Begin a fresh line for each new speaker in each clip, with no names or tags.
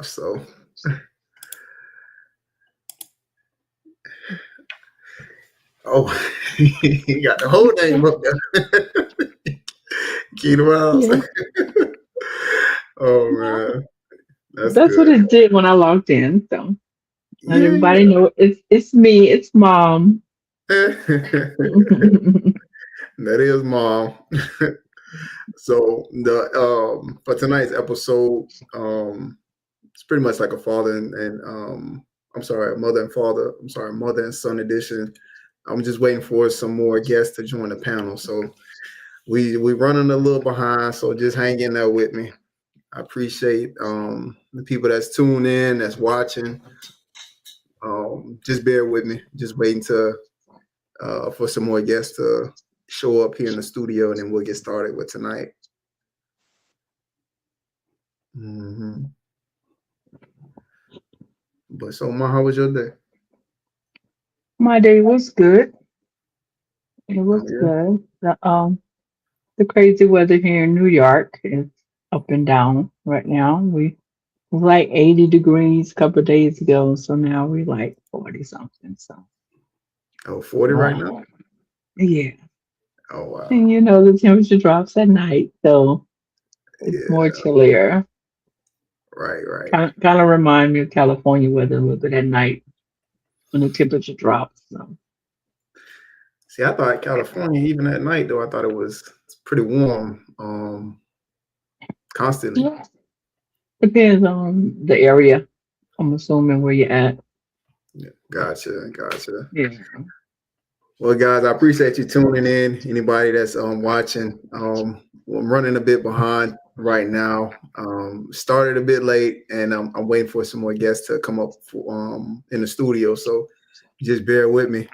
gosh. So, oh, you got the whole name up there. Keto Miles.
Yeah.
Oh
Yeah.
man, that's
That's what
good.
it did when I logged in. So let
Yeah,
everybody know it's me, it's mom.
yeah. That is mom. So the for tonight's episode, it's pretty much like a father and I'm sorry, a mother and father. I'm sorry, mother and son edition. I'm just waiting for some more guests to join the panel. So we running a little behind. So just hang in there with me. I appreciate the people that's tuned in, that's watching. Just bear with me. Just waiting to for some more guests to show up here in the studio, and then we'll get started with tonight. hmm But so, Ma, how was your day?
My day was good. It
Oh
was
yeah.
good. The crazy weather here in New York is up and down right now. We was like 80 degrees a couple of days ago, so now we like 40 something. So
Oh, 40 right now.
uh, yeah.
Oh wow.
And the temperature drops at night, so it's more
Yeah.
chillier.
Right. Right.
Kind of remind me of California weather a little bit at night when the temperature drops. So
See, I thought California, even at night, though, I thought it's pretty warm, constantly.
yeah, depends on the area. I'm assuming where you're at.
Yeah. Gotcha. Gotcha.
Yeah.
Well, guys, I appreciate you tuning in. Anybody that's watching, I'm running a bit behind right now. Started a bit late, and I'm waiting for some more guests to come up in the studio. So just bear with me.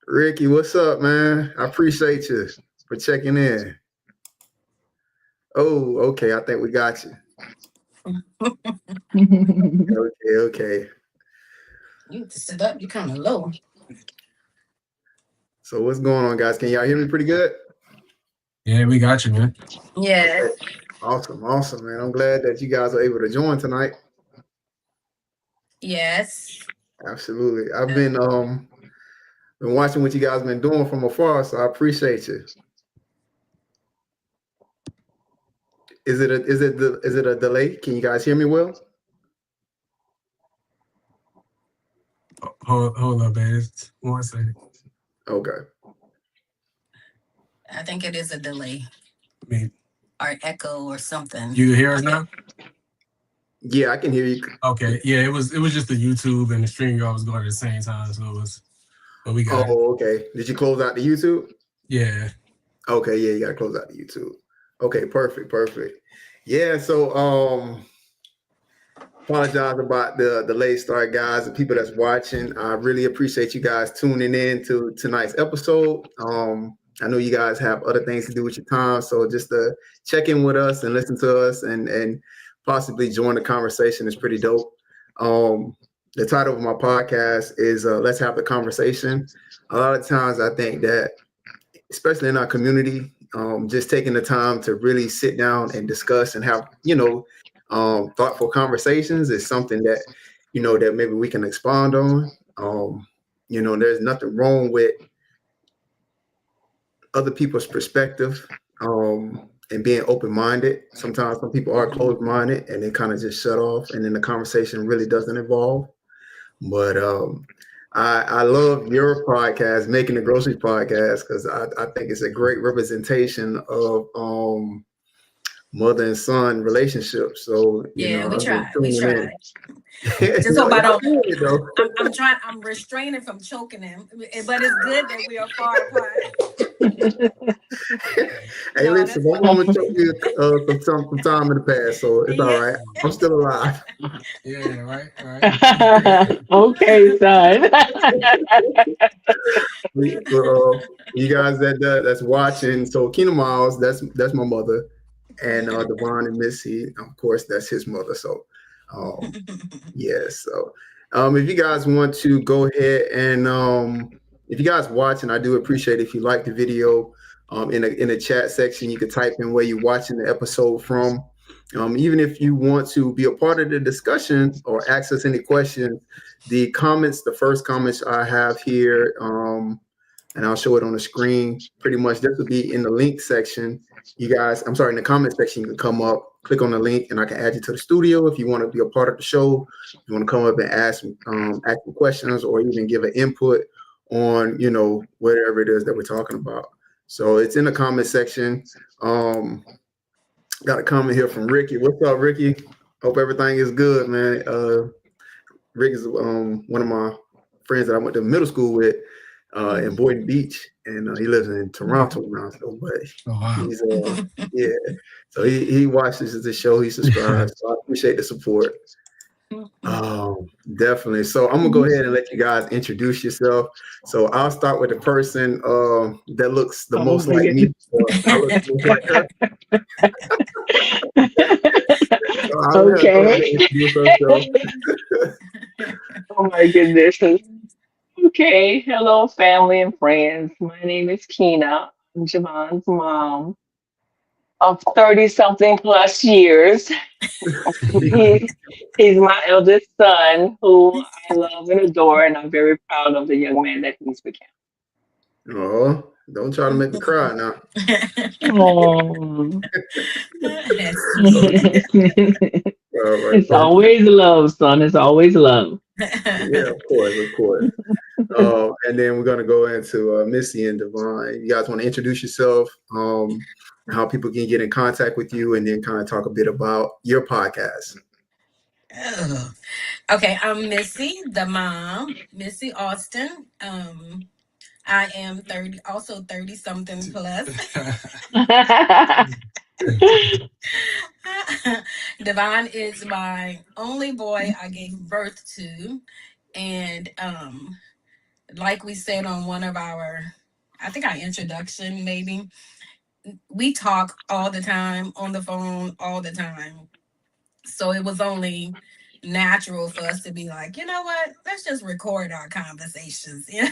Ricky, what's up, man? I appreciate you for checking in. Oh, okay. I think we got you. Okay, okay.
You need to sit up. You're kind of low.
So what's going on, guys? Can y'all hear me pretty good?
Yeah, we got you, man.
Yes.
Okay. Awesome, awesome, man. I'm glad that you guys are able to join tonight.
Yes.
Absolutely. I've been watching what you guys been doing from afar, so I appreciate you. Is it a delay? Can you guys hear me well?
Hold up, man. Just 1 second.
Okay.
I think it is a delay
I mean,
or echo or something.
you hear us now?
Yeah, I can hear you.
Okay. Yeah, it was just the YouTube and the StreamYard was going at the same time, so it was. But we got it.
Oh, okay. Did you close out the YouTube?
Yeah.
Okay, yeah, you gotta close out the YouTube. Okay, perfect, perfect. Yeah, so apologize about the late start, guys, and people that's watching. I really appreciate you guys tuning in to tonight's episode. I know you guys have other things to do with your time, so just to check in with us and listen to us and possibly join the conversation is pretty dope. The title of my podcast is "Let's Have the Conversation." A lot of times, I think that, especially in our community, just taking the time to really sit down and discuss and have thoughtful conversations is something that that maybe we can expand on. There's nothing wrong with other people's perspective, and being open-minded. Sometimes some people are closed-minded and they kind of just shut off, and then the conversation really doesn't evolve. But I love your podcast, Making the Grocery Podcast, because I think it's a great representation of mother and son relationships. So
Yeah, we
I've been
tried. We
tuning
tried.
in.
Just
No,
hope I
y'all
don't.
doing it though.
I'm trying. I'm restraining from choking him, but it's good that we are far apart.
Hey,
No,
listen,
that's
my mama
wonderful.
told me some time in the past, so it's all
Yeah.
right. I'm still alive.
Yeah, right.
Okay, son.
You guys that's watching, so Keenan Miles, that's my mother, and Devon and Missy, of course, that's his mother. So, um, yes. So, if you guys want to go ahead and if you guys watching, I do appreciate if you like the video. In the chat section, you can type in where you're watching the episode from. Even if you want to be a part of the discussion or access any questions, the first comments I have here, and I'll show it on the screen. Pretty much this will be in the link section. You guys, I'm sorry, in the comment section, you can come up, click on the link, and I can add you to the studio if you want to be a part of the show. If you want to come up and ask questions or even give an input on, whatever it is that we're talking about. So it's in the comment section. Got a comment here from Ricky. What's up, Ricky? Hope everything is good, man. Rick is one of my friends that I went to middle school with in Boynton Beach, and he lives in Toronto now. So, but he's yeah. So he watches the show. He subscribes. So I appreciate the support. Definitely. So I'm gonna go ahead and let you guys introduce yourself. So I'll start with the person that looks the most like me. I look most like her.
Okay. Oh my goodness. Okay. Hello, family and friends. My name is Keena. I'm Javon's mom of 30-something plus years. He's my eldest son, who I love and adore, and I'm very proud of the young man that he's become.
Oh, don't try to make me cry now.
Oh.
That's sweet.
It's always love, son. It's always love.
Yeah, of course. And then we're gonna go into Missy and Devon. You guys want to introduce yourself, how people can get in contact with you, and then kind of talk a bit about your podcast.
Oh. Okay, I'm Missy, the mom, Missy Austin. I am 30, also 30 something plus. Devon is my only boy I gave birth to. And like we said on one of our, I think our introduction maybe, we talk all the time on the phone all the time. So it was only natural for us to be like, you know what, let's just record our conversations. Yeah.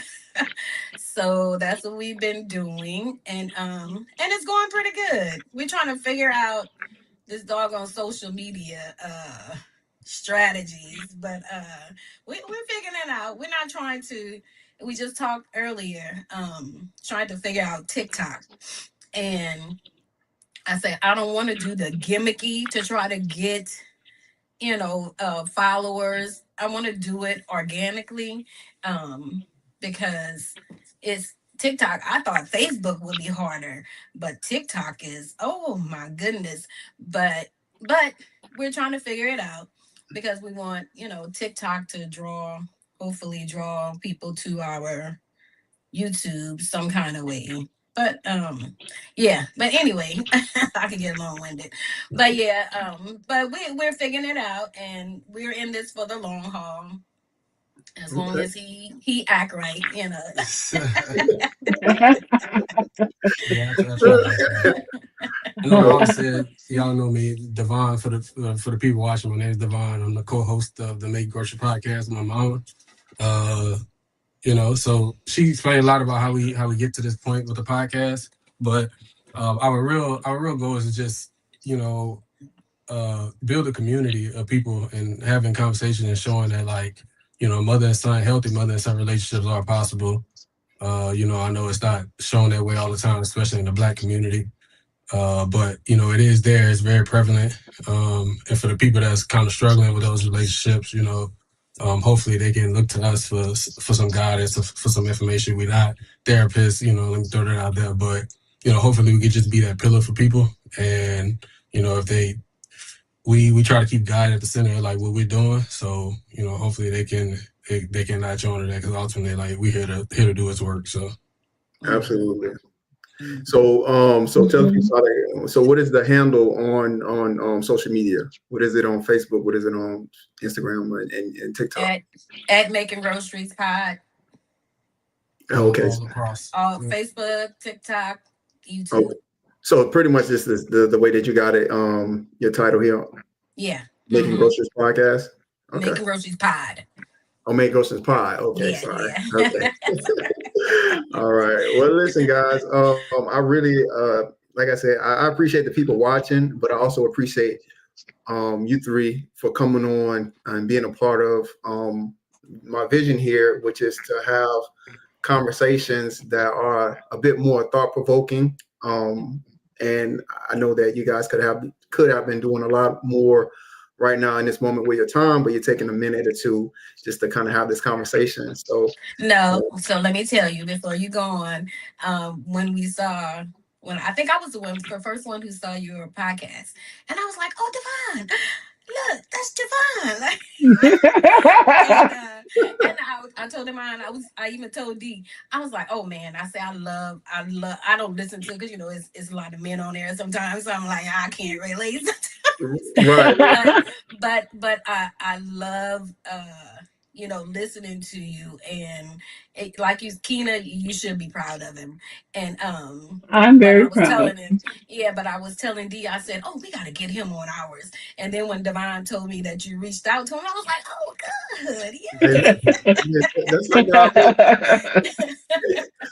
So that's what we've been doing. And it's going pretty good. We're trying to figure out this doggone social media strategies, but we're figuring it out. We're not trying to, we just talked earlier, trying to figure out TikTok. And I said, I don't want to do the gimmicky to try to get, followers. I want to do it organically, because it's TikTok. I thought Facebook would be harder, but TikTok is, oh my goodness. But we're trying to figure it out because we want, TikTok to hopefully draw people to our YouTube some kind of way. But yeah. But anyway, I could get long winded. But yeah, but we're figuring it out, and we're in this for the long haul. As long as he act right,
Yeah, that's right. And like I said, y'all know me, Devon. For the people watching, my name is Devon. I'm the co-host of the Make Grocery Podcast with my mama. So she explained a lot about how we get to this point with the podcast. But our real goal is to just build a community of people and having conversations and showing that mother and son, healthy mother and son relationships are possible. I know it's not shown that way all the time, especially in the Black community. But it is there. It's very prevalent. And for the people that's kind of struggling with those relationships, hopefully they can look to us for some guidance, for some information. We're not therapists, let me throw that out there. But, hopefully we could just be that pillar for people. And, if we try to keep God at the center of like what we're doing. So, hopefully they can latch on to that, because ultimately we're here to do His work. So
absolutely. So tell people, so what is the handle on social media? What is it on Facebook? What is it on Instagram and TikTok?
At Making Groceries Pod.
Okay.
All across.
Facebook, TikTok, YouTube.
Okay. So pretty much this is the way that you got it. Your title here.
Yeah.
Making Groceries Podcast.
Okay. Making Groceries Pod.
Oh, Making Groceries Pod. Okay,
yeah,
sorry.
Yeah.
Okay. All right. Well, listen, guys. I really, like I said, I appreciate the people watching, but I also appreciate you three for coming on and being a part of my vision here, which is to have conversations that are a bit more thought provoking. And I know that you guys could have been doing a lot more right now in this moment with your time, but you're taking a minute or two just to kind of have this conversation. So
No, so let me tell you before you go on. When we saw, when I think I was the first one who saw your podcast, and I was like, "Oh, Divine, look, that's Divine!" Like, and I told him I even told D, I was like, "Oh man," I say I don't listen to it because it's a lot of men on there sometimes, so I'm like I can't relate.
right.
but I love listening to you, and like you, Keena, you should be proud of him. And
I'm
but I
very
was
proud.
telling him, yeah, but I was telling D, I said, oh, we got to get him on ours. And then when Divine told me that you reached out to him, I was like, oh, good,
That's how God works.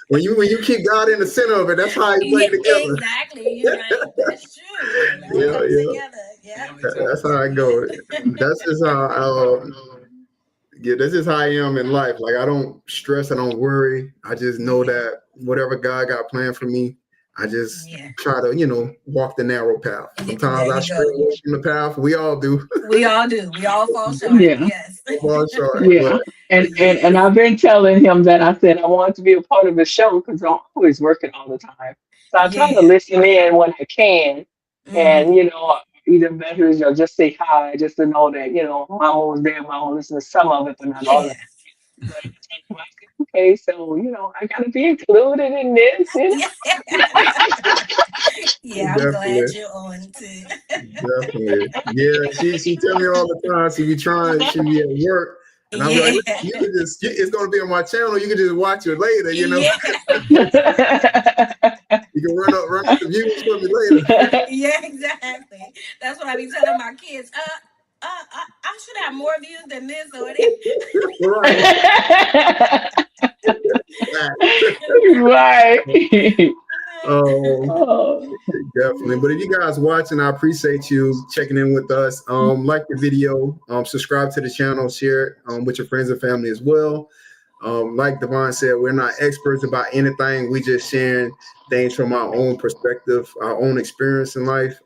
When you keep God in the center of it, that's how He
yeah,
bring it together.
exactly. You're right. That's true. It all
Yeah,
comes
yeah.
together. Yeah.
That's how I go. That's just how. Yeah, this is how I am in life. Like I don't stress, I don't worry. I just know that whatever God got planned for me, I just
Yeah.
try to, walk the narrow path. Sometimes
There
I
you
stray
go.
away from the path. We all do.
We all do. We all fall short.
Yeah.
Yes.
Fall short, but
Yeah. And
Yes.
I've been telling him that I said I want to be a part of the show because I'm always working all the time. So I try to
Yeah.
listen in when I can, and
Hmm.
either message or just say hi, just to know that I'm always there. I'm gonna listen to some of it, but not all of
Yeah.
it. But I'm like, okay, so I gotta be included in this.
Yeah. Yeah. I'm glad
definitely.
you're on too.
Definitely. Yeah, she tell me all the time. She be at work. And I'm like,
Yeah.
you could it's gonna be on my channel. You can just watch it later,
Yeah.
You can run up the views for me later.
Yeah. Exactly. That's what I be telling my kids. I should have more views than this or it.
Right.
Right.
Um,
Oh.
definitely. But if you guys watching, I appreciate you checking in with us. Like the video, subscribe to the channel, share it with your friends and family as well. Like Devon said, we're not experts about anything. We just sharing things from our own perspective, our own experience in life.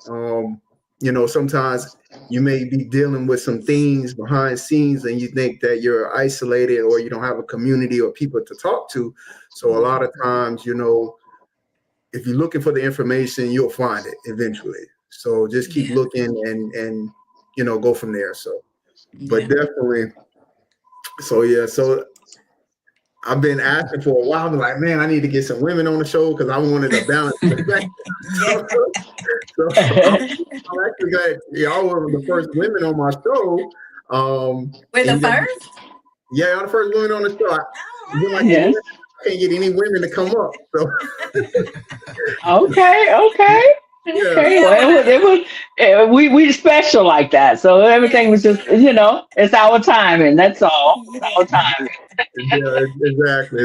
Sometimes you may be dealing with some things behind scenes and you think that you're isolated or you don't have a community or people to talk to. So a lot of times, if you're looking for the information, you'll find it eventually. So just keep
Yeah.
looking and go from there. So, but
Yeah.
definitely. So yeah. So I've been asking for a while. I'm like, man, I need to get some women on the show because I wanted a balanced perspective.
Yeah.
I'm actually glad y'all were the first women on my show.
We're the
And then,
first.
yeah, y'all the first women on the show.
Oh
Been like a
man.
year,
Yes.
I can't get any women to come up. So
Okay. Okay.
yeah,
Okay.
Yeah.
Well, we special like that. So everything
Yeah.
was just it's our timing. That's all. It's our
Yeah.
timing.
yeah, exactly.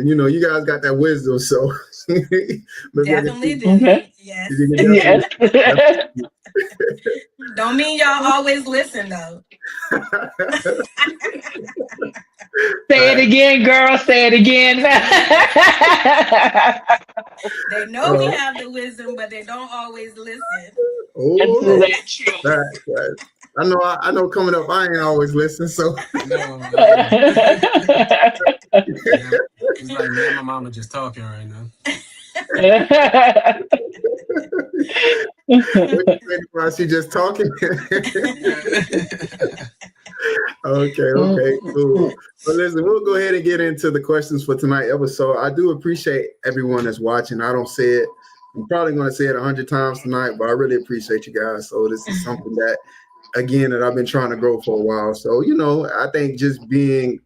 You guys got that wisdom, so maybe I can
Definitely
teach
do.
Okay.
Yes.
you. Can
Yes.
Don't mean y'all always listen though.
Say it again, girl. Say it again.
They know we
uh,
have the wisdom, but they don't always listen.
That's
oh,
that true.
that. I know. Coming up, I ain't always listen. So
No, it's like me and my mama just talking right now.
what you think about? She just talking.
Yeah.
Okay, cool. But listen, we'll go ahead and get into the questions for tonight episode. I do appreciate everyone that's watching. I don't say it. I'm probably going to say it 100 times tonight, but I really appreciate you guys. So this is something that, again, that I've been trying to grow for a while. So I think just being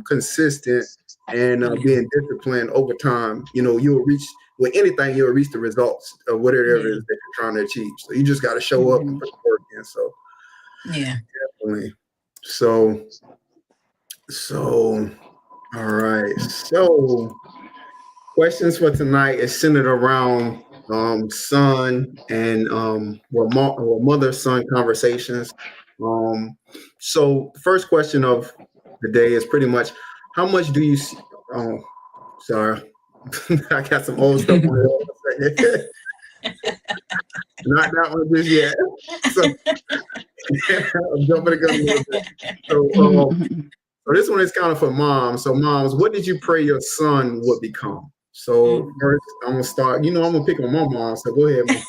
consistent and being disciplined over time, you'll reach with anything. You'll reach the results of whatever it
Yeah.
is that you're trying to achieve. So you just got to show up and
Mhm.
put the work in. So
Yeah.
definitely. So all right. So questions for tonight is centered around son and mother son conversations. Um, so the first question of the day is pretty much how much do you see? Oh, sorry, I got some old stuff on there. Not that one just yet. So I'm jumping the gun a little bit. So this one is kind of for moms. So moms, what did you pray your son would become? So
Mm.
first, I'm gonna start. I'm gonna pick on my mom. So go ahead, mom.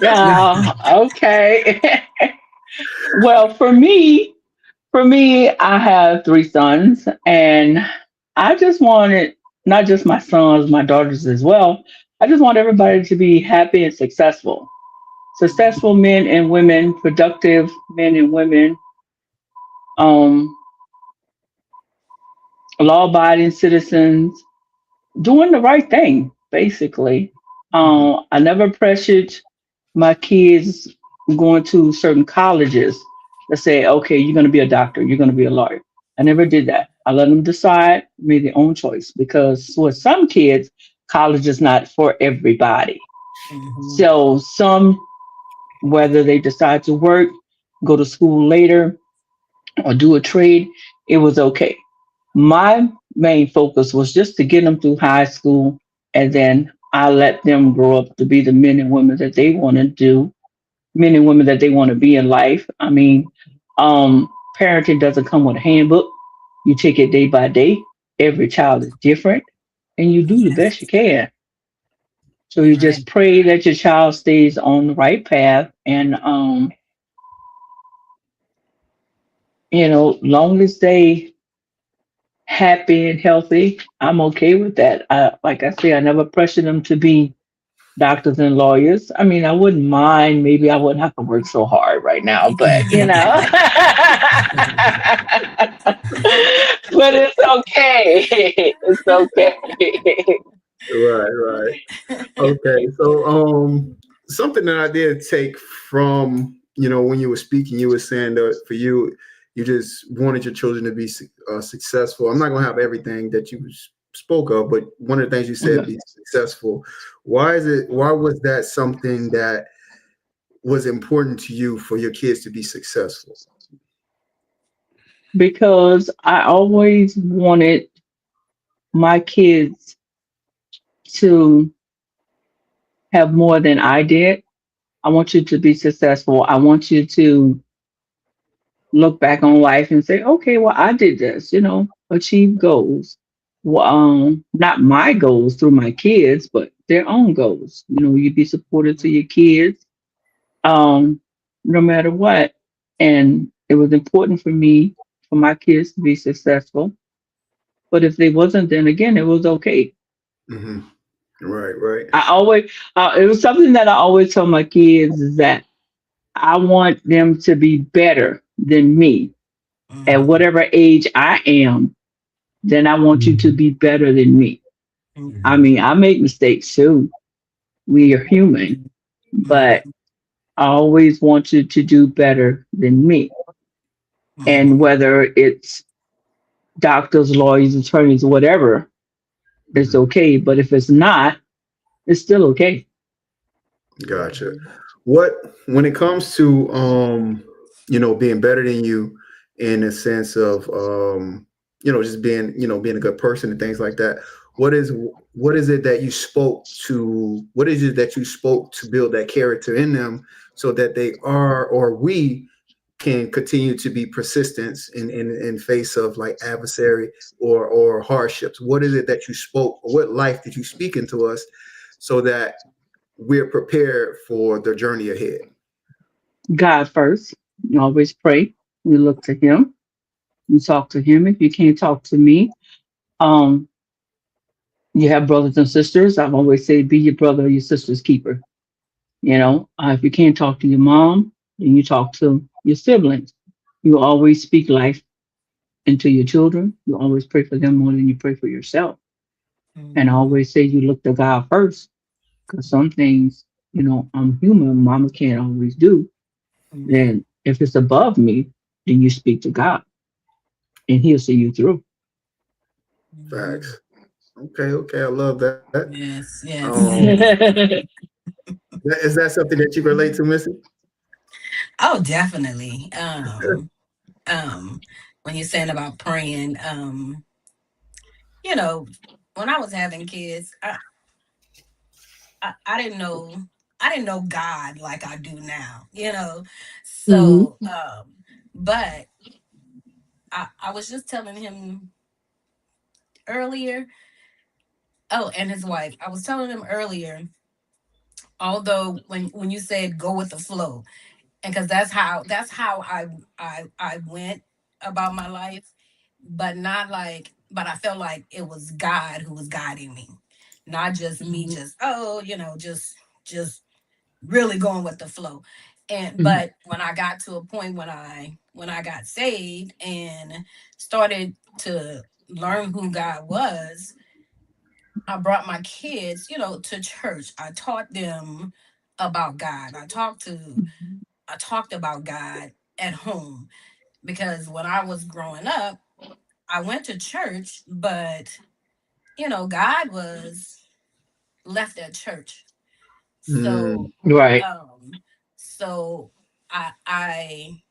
Yeah, okay. Well, for me, I have three sons, and I just wanted not just my sons, my daughters as well. I just want everybody to be happy and successful. Successful men and women, productive men and women, um, law-abiding citizens, doing the right thing, basically.
Mhm.
I never pressured my kids going to certain colleges to say, okay, you're going to be a doctor, you're going to be a lawyer. I never did that. I let them decide, made their own choice because for some kids, college is not for everybody.
Mhm.
So some, whether they decide to work, go to school later, or do a trade, it was okay. My main focus was just to get them through high school, and then I let them grow up to be the men and women that they want to do, men and women that they want to be in life. I mean, parenting doesn't come with a handbook. You take it day by day. Every child is different, and you do the
Yes.
best you can. So you
Right.
just pray that your child stays on the right path, and long as they happy and healthy, I'm okay with that. Like I say, I never pressure them to be doctors and lawyers. I mean, I wouldn't mind. Maybe I wouldn't have to work so hard right now, but but it's okay. It's okay.
Right, right. Okay, so something that I did take from when you were speaking, you were saying that for you, you just wanted your children to be successful. I'm not gonna have everything that you spoke of, but one of the things you said,
Okay.
be successful. Why is it? Why was that something that was important to you for your kids to be successful?
Because I always wanted my kids to have more than I did. I want you to be successful. I want you to look back on life and say, okay, well, I did this, achieve goals. Well, not my goals through my kids, but their own goals. You be supportive to your kids, no matter what. And it was important for me for my kids to be successful. But if they wasn't, then again, it was okay.
Hmm. Right, right.
I always, it was something that I always tell my kids is that I want them to be better than me at
Mhm.
whatever age I am, then I want you to
Mhm.
be better than me. I
Mhm.
mean, I make mistakes too. We are human, but
Mhm.
I always want you to do better than me. And
Mhm.
whether it's doctors, lawyers, attorneys, whatever, it's
Hmm.
okay. But if it's not, it's still okay.
Gotcha. What when it comes to being better than you in a sense of just being a good person and things like that. What is what is it that you spoke to? What is it that you spoke to build that character in them so that they are or we can continue to be persistent in face of like adversary or hardships? What is it that you spoke or what life did you speak into us so that we're prepared for the journey ahead?
God first. You always pray. You look to Him. You talk to Him. If you can't talk to me, um, you have brothers and sisters. I've always said, be your brother or your sister's keeper. If you can't talk to your mom, then you talk to your siblings. You always speak life into your children. You always pray for them more than you pray for yourself. And I
Mhm.
always say you look to God first, because some things, I'm human. Mama can't always do.
Mhm.
Then if it's above me, then you speak to God, and He'll see you through.
Mhm.
Facts. Okay, okay, I love that.
Yes. Yes.
Um,
Yes.
Is that something that you relate to, Missy?
Oh, definitely. When you're saying about praying, you know, when I was having kids, I didn't know God like I do now,
Hmm.
So but I was just telling him earlier, oh, and his wife. I was telling him earlier, although when you said go with the flow, and because that's how I went about my life, but not like, but I felt like it was God who was guiding me, not just me, just just really going with the flow. And
Hmm.
but when I got to a point when I got saved and started to learn who God was, I brought my kids, to church. I taught them about God. I talked about God at home, because when I was growing up, I went to church, but God was left at church.
Mm,
So
Right.
um so I I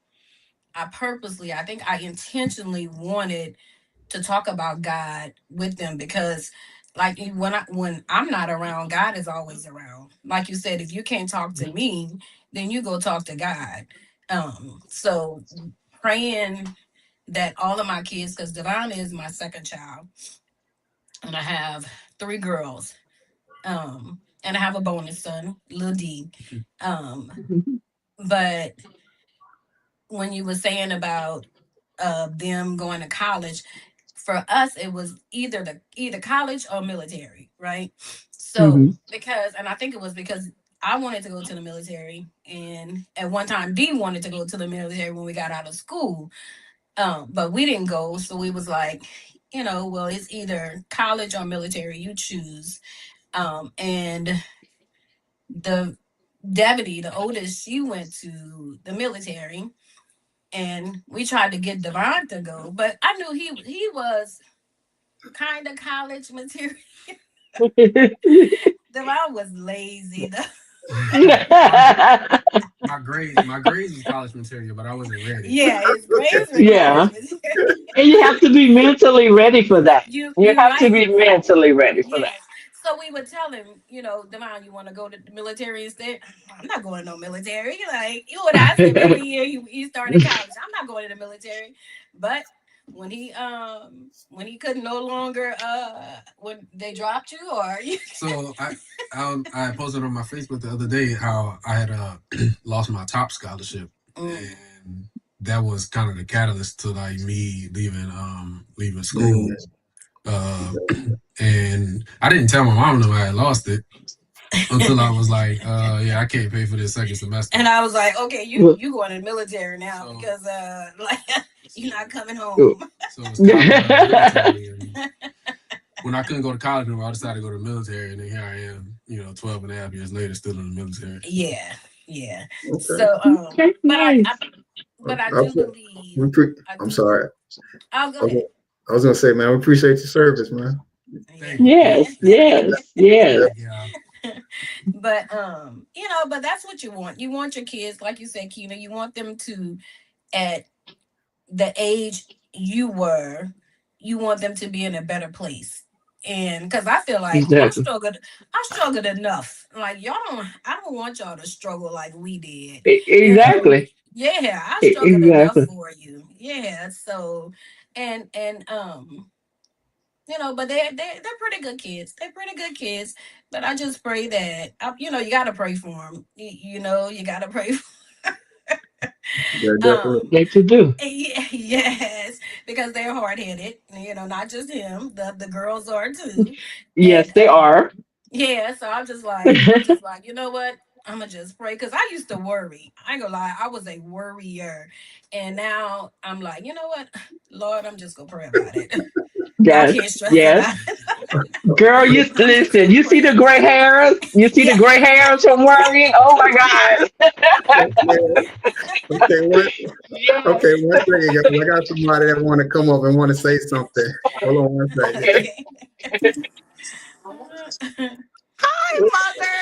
I purposely, I think I intentionally wanted to talk about God with them, because like when I'm not around, God is always around. Like you said, if you can't talk to me, then you go talk to God. So praying that all of my kids, because Devon is my second child, and I have three girls, and I have a bonus son, Lil D. Um, but when you were saying about them going to college, for us it was either college or military, right?
Hmm.
So because, and I think it was because I wanted to go to the military, and at one time D wanted to go to the military when we got out of school, but we didn't go, so we was like, well, it's either college or military, you choose. And the Devity, the oldest, she went to the military, and we tried to get Devon to go, but I knew he was kind of college material. Devon was lazy though.
my my grades was college material, but I wasn't ready.
Yeah, his grades were college
Yeah.
material.
And you have to be mentally ready for that. You
You
have to
right.
be mentally ready for that.
Yes. So we would tell him, Devon, you want to go to the military instead? I'm not going to no military. Like, you would ask him every year he started college. I'm not going to the military. But when he could no longer when they dropped you, or
So I posted on my Facebook the other day how I had lost my top scholarship,
Mm.
and that was kind of the catalyst to like me leaving school.
mm.
Uh, and I didn't tell my mom that I had lost it until I was like, yeah, I can't pay for this second semester.
And I was like, okay,
Well,
you going to the military now,
So
because like you're not coming
well,
home.
so it was college or the military, and when I couldn't go to college anymore, I decided to go to the military, and then here I am, 12 and a half years later, still in the military.
Yeah, yeah.
Okay.
So
okay,
but I
nice.
but I
I,
do believe I
I'm
do.
sorry.
I'll go
I
ahead.
was, I was gonna say, man, we appreciate your service, man.
Thank you,
Yeah.
thank
Yes, yes, yes.
thank y'all.
But but that's what you want. You want your kids, like you said, Keena, you want them to, at the age you were, you want them to be in a better place. And because I feel like
Exactly.
I struggled enough. Like y'all don't, I don't want y'all to struggle like we did. You know,
Exactly.
yeah, I struggled enough
Exactly.
for you. Yeah, so and but they're pretty good kids. They're pretty good kids. But I just pray that you got to pray for them. You got to pray.
Yeah, definitely.
Um,
That you do.
yes, because they're hard headed. Not just him. The girls are too.
Yes,
And
they are.
yeah, so I'm just like, you know what? I'm gonna just pray, because I used to worry. I ain't gonna lie, I was a worrier, and now I'm like, you know what, Lord, I'm just gonna pray about it. I
Yes,
can't stress
yes.
about it.
Girl, you
I'm just
listen.
gonna
You see
pray
the
about
gray
it.
hairs. You see the
Yeah.
gray hairs from worrying. Oh my God.
Okay. Okay. What?
Yes.
Okay. One second, guys. I got somebody that want to come up and want to say something. Hold on one second.
Okay.
Okay.
Hi, mother.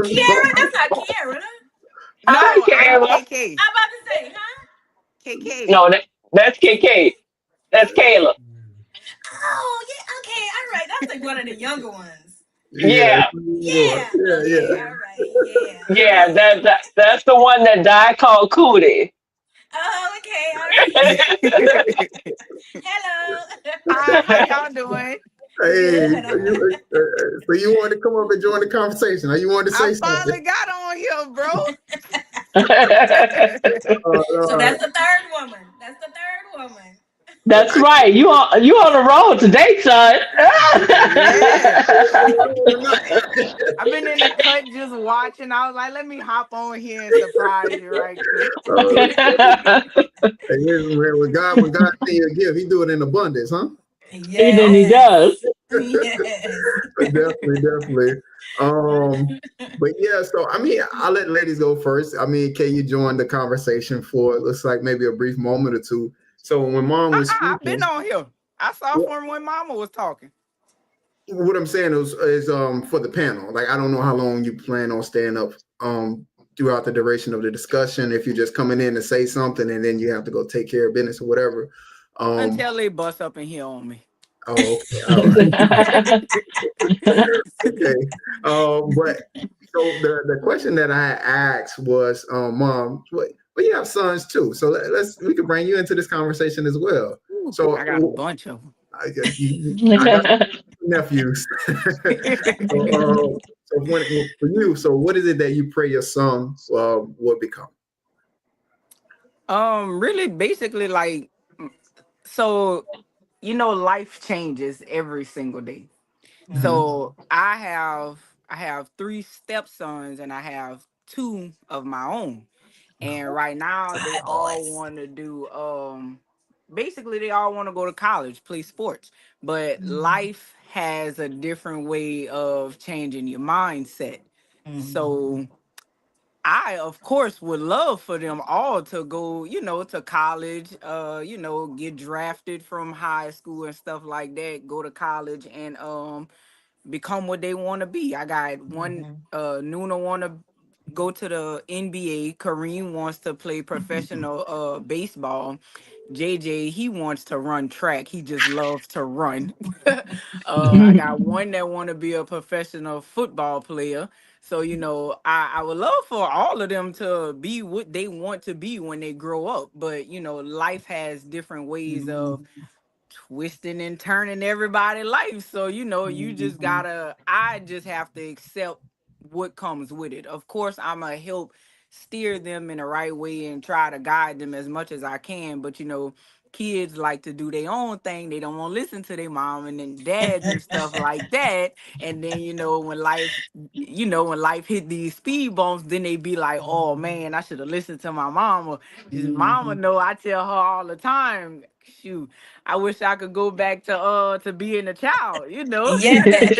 Kiara, that's not Kiara.
Hi,
No, I'm
Kayla.
KK.
I'm about to say, huh?
KK.
No, that's KK. That's Kayla.
Oh, yeah, okay, all right. That's like one of the younger ones.
Yeah,
Yeah,
Yeah,
yeah,
okay, all right, yeah,
yeah.
yeah.
That's the one that died called Cootie.
Oh, okay, all right. Hello.
Hi, how y'all doing?
Hey,
Good.
so you want to come up and join the conversation? Or you want to
I
say something?
finally got on here, bro.
So
Uh,
that's the third woman. That's the third woman.
That's right. You on the road today, son.
Yeah.
uh,
I've been in the cut just watching. I was like, let me hop on here and surprise you right quick.
Hey, listen, man, when God send you a gift, He do it in abundance, huh?
He does.
Yes. Yes.
Definitely, definitely. But yeah, so I mean, I'll let ladies go first. I mean, can you join the conversation for looks like maybe a brief moment or two? So when mom was
I've been
speaking,
on here. I saw from when Mama was talking.
what I'm saying is for the panel. Like I don't know how long you plan on staying up throughout the duration of the discussion. If you're just coming in to say something and then you have to go take care of business or whatever. Um,
Until they bust up in here on me.
oh, okay, all right, okay. But so the question that I asked was, Mom, well, you have sons too, so we could bring you into this conversation as well.
Ooh,
So
I got a bunch of
I got nephews. So, so for you, so what is it that you pray your son will become?
them. Really, basically, like, so, life changes every single day.
Hmm.
Mhm.
So I have three stepsons and I have two of my own. And right now they
Good
all
boys.
want to do basically they all want to go to college, play sports. But life has a different way of changing your mindset.
Mhm.
So I, of course, would love for them all to go, to college, get drafted from high school and stuff like that, go to college and become what they want to be. I got one
Mhm.
Nuna want to go to the NBA. Kareem wants to play professional baseball. JJ, he wants to run track. He just loves to run. I got one that want to be a professional football player. So, I would love for all of them to be what they want to be when they grow up. But, life has different ways of twisting and turning everybody life. So, you just gotta, I just have to accept what comes with it. Of course, I'm gonna help steer them in the right way and try to guide them as much as I can. But, kids like to do their own thing. They don't want to listen to their mom and then dads and stuff like that. And then, when life hit these speed bumps, then they be like, oh man, I should have listened to my mama. His mama know I tell her all the time, shoot, I wish I could go back to being a child,
Yes.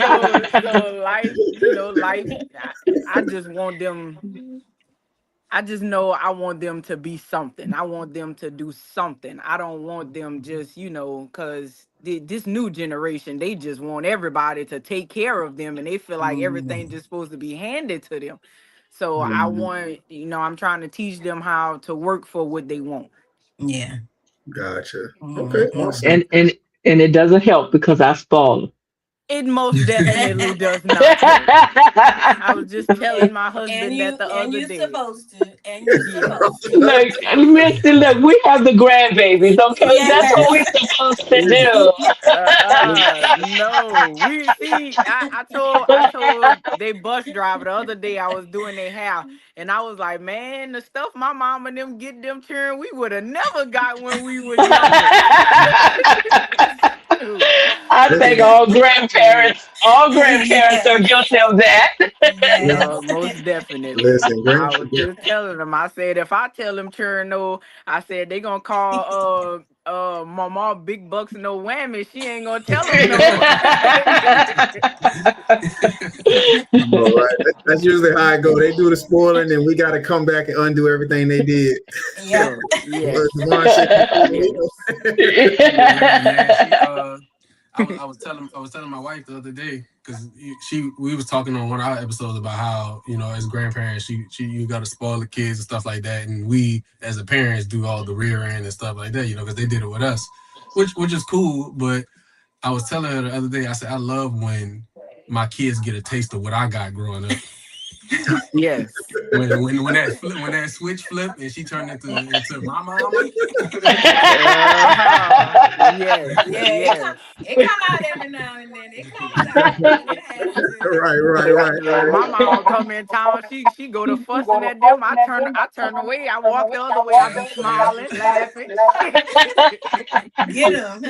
so life I just want them I just know I want them to be something. I want them to do something. I don't want them just, cuz this new generation, they just want everybody to take care of them and they feel like everything just supposed to be handed to them. So I want, I'm trying to teach them how to work for what they want.
Yeah.
Gotcha. Okay,
Mhm.
awesome.
and it doesn't help because I spoil
It most definitely does not help. I was just telling my husband that the
And
other
you
day.
supposed to. And you
Yeah.
supposed to.
Look, look, we have the grandbabies, okay? That's what we're
Yes.
supposed to do.
No. We see. I told they bus driver the other day I was doing their hair, and I was like, man, the stuff my mom and them get them cheering, we would have never got when we was younger. Shoot.
I think all grandparents are
Yes.
guilty of that.
Yes.
Most definitely.
Listen,
I was just telling them. I said if I tell them churn no, I said they gonna call my mom big bucks no whammy. She ain't gonna tell them no.
all right. That's usually how I go. They do the spoiling, and we got to come back and undo everything they did.
Yep.
Yes.
Devon said,
Yes.
Yeah, man. I was telling my wife the other day because we was talking on one of our episodes about how as grandparents you got to spoil the kids and stuff like that, and we as a parents do all the rear end and stuff like that, because they did it with us, which is cool. But I was telling her the other day, I said I love when my kids get a taste of what I got growing up.
Yes.
When that switch flipped and she turned into my mama.
Yes.
Yeah,
Yes.
it come out every now and then. It comes out when it has to.
right.
When my mom come in town, she go to fussing at them. I turn away. I walk the other way. I be smiling, laughing.
Get them.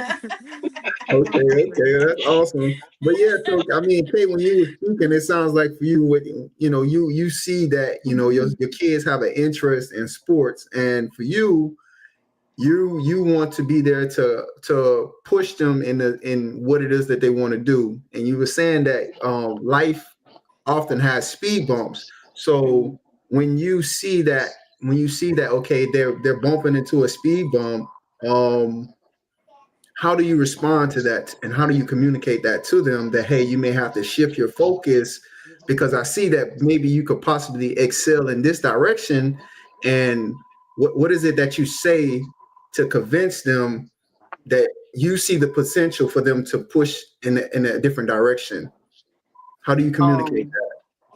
Okay, that's awesome. But yeah, so I mean, Kate, when you were speaking, it sounds like for you, what you see that your kids have an interest in sports, and for you, you want to be there to push them in what it is that they want to do. And you were saying that life often has speed bumps. So when you see that, okay, they're bumping into a speed bump, um, how do you respond to that, and how do you communicate that to them that, hey, you may have to shift your focus because I see that maybe you could possibly excel in this direction. And what is it that you say to convince them that you see the potential for them to push in a different direction? How do you communicate
um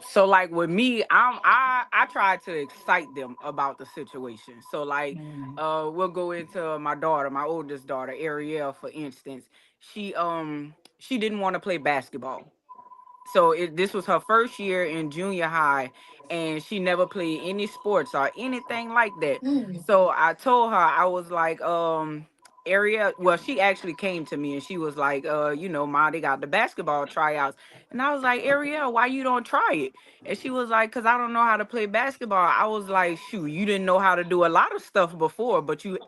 so like with me, I try to excite them about the situation. So like we'll go into my daughter, my oldest daughter, Ariel, for instance. She didn't want to play basketball. So this was her first year in junior high, and she never played any sports or anything like that.
Mm.
So I told her, I was like, Ariel, well, she actually came to me and she was like, Ma, they got the basketball tryouts. And I was like, Ariel, why you don't try it? And she was like, because I don't know how to play basketball. I was like, shoot, you didn't know how to do a lot of stuff before, but you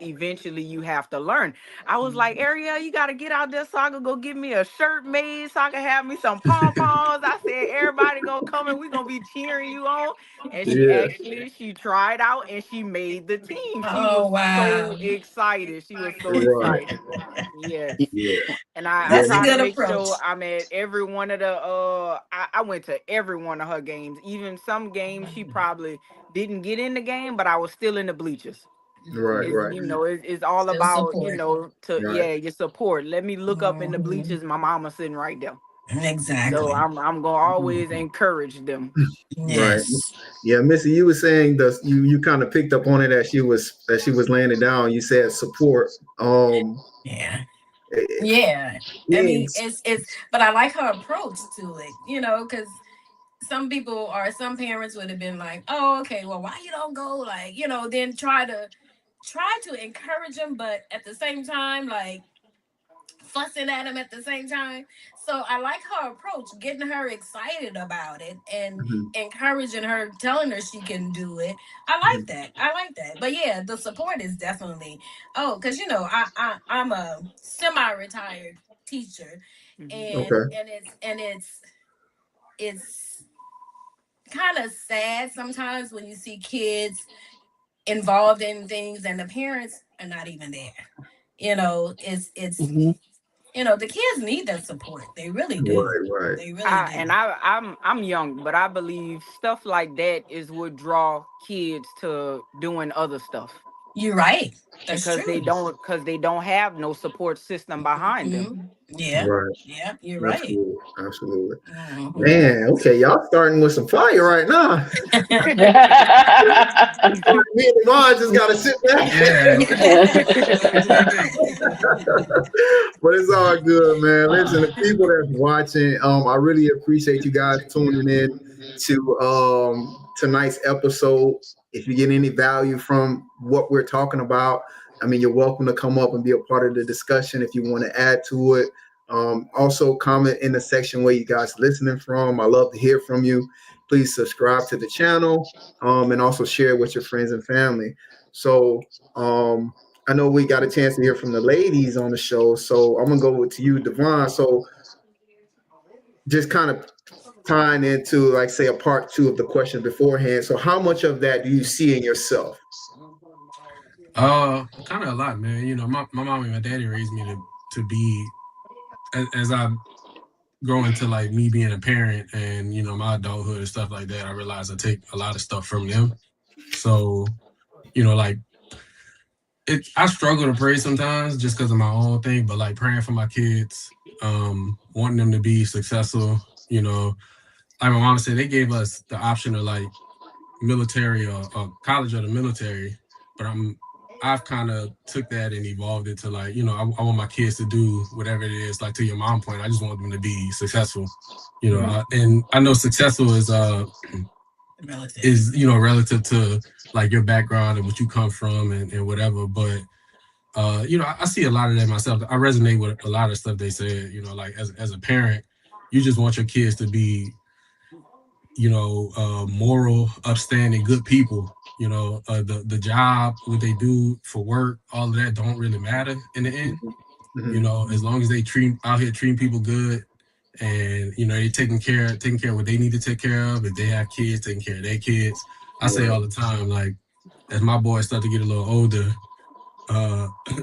have to learn. I was like, Ariel, you got to get out there so I can go get me a shirt made so I can have me some pom poms. I said, everybody gonna come and we gonna be cheering you on. And she
that?
actually, she tried out and she made the team. She
Oh
was
wow.
so excited. She was
Yeah,
so
right.
excited. Yes.
Yeah,
And I
That's a
try to
good
make
approach.
sure I'm at every one of the I went to every one of her games. Even some games she probably didn't get in the game, but I was still in the bleachers.
right,
It's,
right,
it's all
Still
about,
support.
to
right.
yeah, your support. Let me look up in the
Mhm.
bleachers, my mama sitting right there. So
Exactly.
I'm gonna always encourage them.
Right.
Yes.
Yeah, Missy, you were saying you kind of picked up on it as she was laying it down. You said support.
Yeah.
It,
Yeah. I mean,
means
it's but I like her approach to it, because some people or some parents would have been like, "Oh, okay, well, why you don't go?" Like, then try to encourage them, but at the same time, like fussing at him at the same time. So I like her approach, getting her excited about it and
Mhm,
encouraging her, telling her she can do it. I like
mhm.
that. I like that. But yeah, the support is definitely because I'm a semi-retired teacher,
Mhm.
and
Okay.
it's kind of sad sometimes when you see kids involved in things and the parents are not even there. It's
Mhm.
the kids need that support. They really do.
Right, right.
They really do.
I'm young, but I believe stuff like that is what draw kids to doing other stuff
You're right. That's
because
true.
they don't have no support system behind them.
Yeah.
Right.
Yeah. You're right.
Absolutely. Absolutely.
Hmm.
Man, okay, y'all starting with some fire right now. Me and Devon just gotta sit back.
Yeah. What do you think?
But it's all good, man. Listen, the people that's watching, I really appreciate you guys tuning in to tonight's episode. If you get any value from what we're talking about, I mean, you're welcome to come up and be a part of the discussion if you want to add to it. Also, comment in the section where you guys listening from. I love to hear from you. Please subscribe to the channel, and also share with your friends and family. So, I know we got a chance to hear from the ladies on the show. So I'm gonna go to you, Devon. So just kind of tying into, like, say, a part two of the question beforehand. So how much of that do you see in yourself?
Kind of a lot, man. You know, my mom and my daddy raised me to be as I grow into like me being a parent and you know my adulthood and stuff like that. I realize I take a lot of stuff from them. So you know, like I struggle to pray sometimes just because of my own thing, but like praying for my kids, wanting them to be successful. You know, like my mom said, they gave us the option of like military or college or the military, but I've kind of took that and evolved it to like, you know, I want my kids to do whatever it is. Like to your mom point, I just want them to be successful. You know, and I know successful is you know relative to like your background and what you come from and whatever. But you know, I see a lot of that myself. I resonate with a lot of stuff they said. You know, like as a parent, you just want your kids to be, you know, moral, upstanding, good people. You know, the job, what they do for work, all of that don't really matter in the end. You know, as long as they out here treating people good, and you know they taking care of what they need to take care of. If they have kids, taking care of their kids. I say all the time, like as my boys start to get a little older,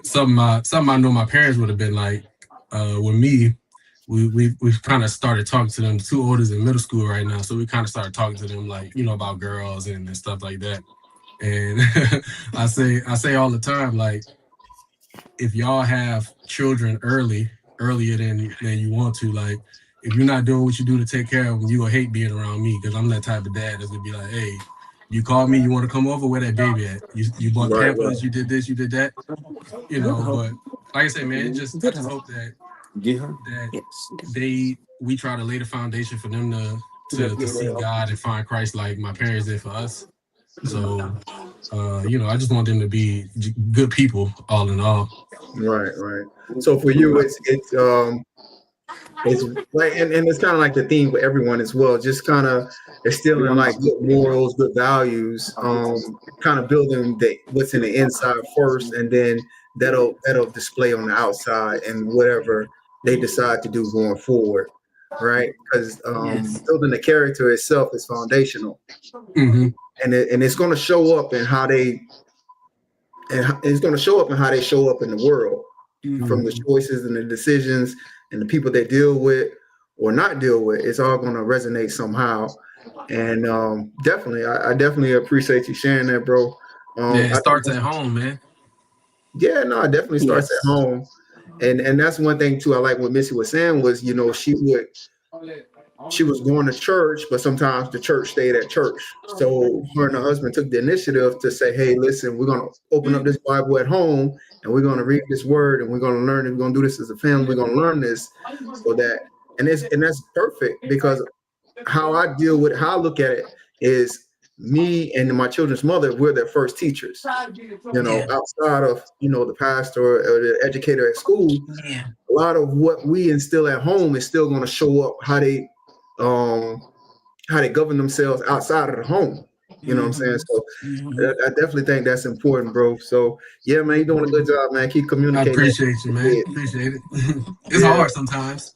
something I know my parents would have been like with me. We've kind of started talking to them. The two oldest in middle school right now, so we kind of started talking to them like you know about girls and stuff like that. And I say all the time like if y'all have children earlier than you want to, like if you're not doing what you do to take care of them, you will hate being around me because I'm that type of dad that's gonna be like, hey, you called me, you want to come over, where that baby at? You bought
Right, right.
Pampers, you did this, you did that, you know. But like I say, man, I
Get
just
her.
hope that
Get her.
that
Yes.
we try to lay the foundation for them to see God and find Christ like my parents did for us. So you know, I just want them to be good people all in all.
Right, right. So for you, it's like, and it's kind of like the theme for everyone as well. Just kind of instilling like good morals, good values, kind of building what's in the inside first, and then that'll display on the outside and whatever they decide to do going forward, right? Because
Yes.
building the character itself is foundational,
Mm-hmm.
and it's going to show up in how it's going to show up in how they show up in the world, from the
Mhm.
choices and the decisions and the people they deal with or not deal with. It's all going to resonate somehow. And definitely, I definitely appreciate you sharing that, bro.
Yeah, it
I think
starts at home, man.
yeah, no, it definitely starts at
Yes.
home. And that's one thing too. I like what Missy was saying was, you know, she was going to church, but sometimes the church stayed at church. So her and her husband took the initiative to say, hey, listen, we're going to open up this Bible at home and we're going to read this word and we're going to learn it. We're going to do this as a family. We're going to learn this so that, and that's perfect because how I look at it is me and my children's mother, we're their first teachers. You know,
Yeah.
outside of, you know, the pastor or the educator at school,
Yeah.
a lot of what we instill at home is still going to show up um how they govern themselves outside of the home. You know what I'm saying?
Hmm.
So
Hmm.
I definitely think that's important, bro. So yeah, man, you're doing a good job, man. Keep
I
communicating that
appreciate you,
with
man.
your kids.
Appreciate it. It's
Yeah,
hard sometimes.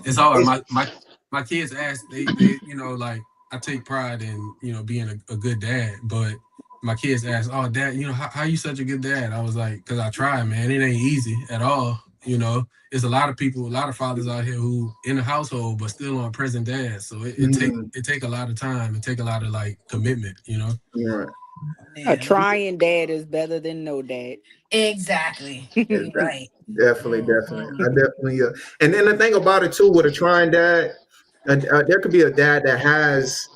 It's hard.
it's
My kids ask they you know like I take pride in you know being a good dad, but my kids ask, oh dad, you know how you such a good dad? I was like, because I try, man. It ain't easy at all. You know, it's a lot of people, a lot of fathers out here who in the household but still on present dads. So
mm,
it take a lot of time. It take a lot of like commitment. You know.
right.
A
Yeah.
trying dad is better than no dad.
Exactly.
Yeah,
You're right.
definitely, definitely. I
Hmm.
definitely. And then the thing about it too, with a trying dad, there could be a dad that has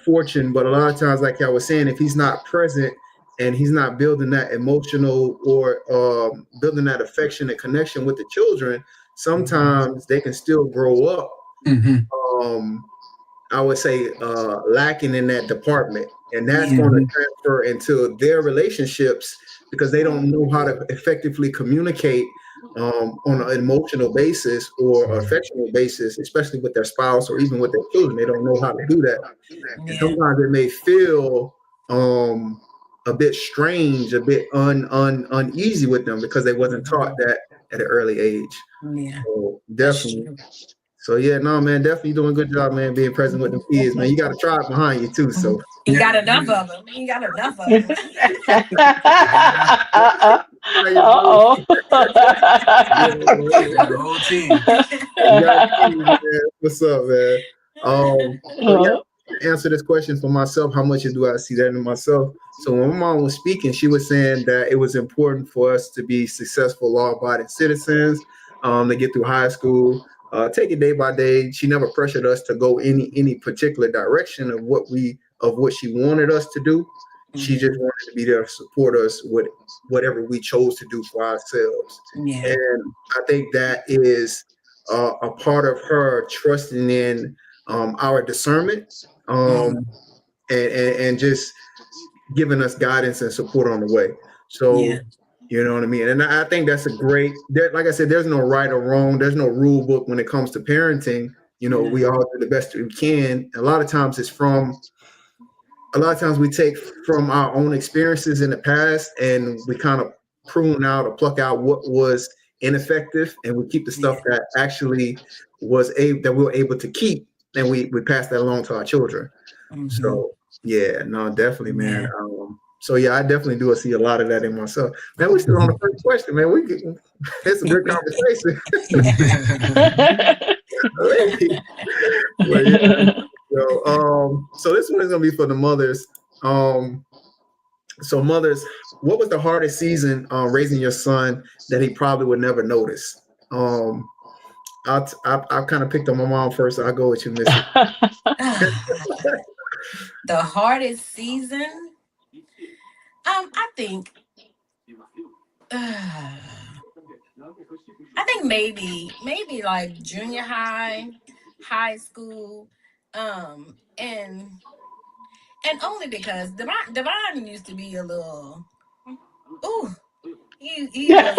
fortune, but a lot of times, like I was saying, if he's not present and he's not building that emotional or building that affection and connection with the children, sometimes they can still grow up.
Mm-hmm.
Um, I would say lacking in that department, and that's
Yeah.
going to
Mm-hmm.
transfer into their relationships because they don't know how to effectively communicate. on an emotional basis or affectional basis, especially with their spouse or even with their children. They don't know how to do that. And
Yeah.
sometimes it may feel a bit strange, a bit uneasy with them because they wasn't taught that at an early age.
Yeah.
So
That's
definitely.
true.
So yeah, no, man, definitely doing a good job, man, being present with the kids, man. You got a tribe behind you too. So
He got enough of them. He got enough of them.
Uh-oh.
You got a whole team.
you got a team, man. What's up, man? So yeah, to answer this question for myself, how much do I see that in myself? So when my mom was speaking, she was saying that it was important for us to be successful, law-abiding citizens, to get through high school, take it day by day. She never pressured us to go any particular direction of what she wanted us to do. She just
Mhm.
wanted to be there to support us with whatever we chose to do for ourselves.
Yeah.
And I think that is a part of her trusting in our discernment, um,
Mhm.
and just giving us guidance and support on the way.
Yeah.
So, you know what I mean? And I think that's a great, like I said, there's no right or wrong. There's no rule book when it comes to parenting. We all do the best we can. A lot of times we take from our own experiences in the past and we kind of prune out or pluck out what was ineffective, and we keep the stuff
Yeah.
that actually that we were able to keep, and we pass that along to our children.
Mhm.
So yeah, no, definitely, man.
Yeah.
So yeah, I definitely do see a lot of that in myself. Man, we still on the first question, man. It's a good conversation. But yeah, so this one is gonna be for the mothers. Um, so mothers, what was the hardest season raising your son that he probably would never notice? I kind of picked on my mom first. So I'll go with you, Missy.
The hardest season. I think. I think maybe like junior high, high school, and only because Devon used to be a little. Ooh, he was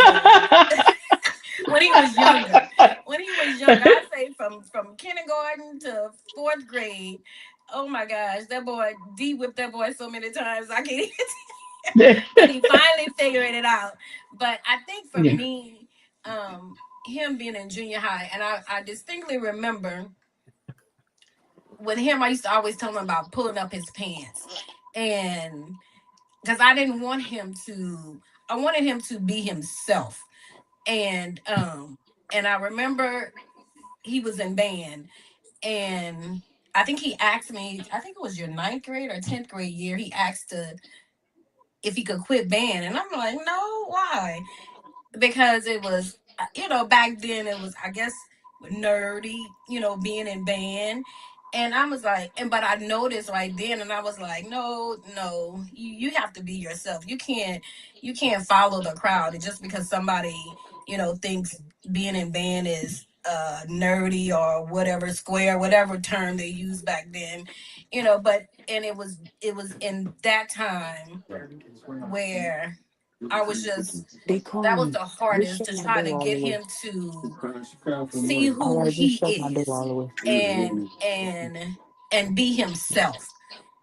when he was younger. When he was younger, I'd say from kindergarten to fourth grade. Oh my gosh, that boy D whipped that boy so many times I can't even. But he finally figured it out. But I think for
Yeah.
me, him being in junior high, and I distinctly remember with him, I used to always tell him about pulling up his pants, and because I didn't want him to, I wanted him to be himself, and I remember he was in band, and I think he asked me, I think it was your ninth grade or 10th grade year, he asked to if he could quit band, and I'm like, no, why? Because it was back then it was, I guess, nerdy, being in band. And I was like, and but I noticed right then, and I was like, no, no, you have to be yourself. You can't follow the crowd. And just because somebody thinks being in band is nerdy or whatever, square, whatever term they used back then, but and it was in that time where I was just,
They
that was
calling.
the
Just
hardest,
shut
to
my
try
door
to
all the
get
way.
him to see
All
who
right, just
he
shut my door
is,
all the way.
and be himself,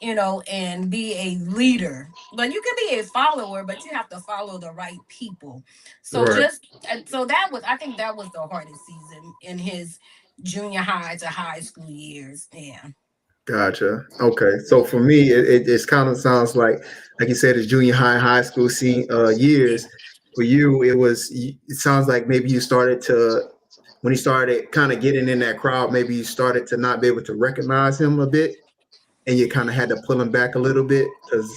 and be a leader. But you can be a follower, but you have to follow the right people. So
Right.
just so that was, I think that was the hardest season in his junior high to high school years. Yeah.
Gotcha. Okay. So for me, it kind of sounds like you said, it's junior high, high school years. For you, it sounds like maybe you started to, when he started kind of getting in that crowd, maybe you started to not be able to recognize him a bit, and you kind of had to pull him back a little bit because.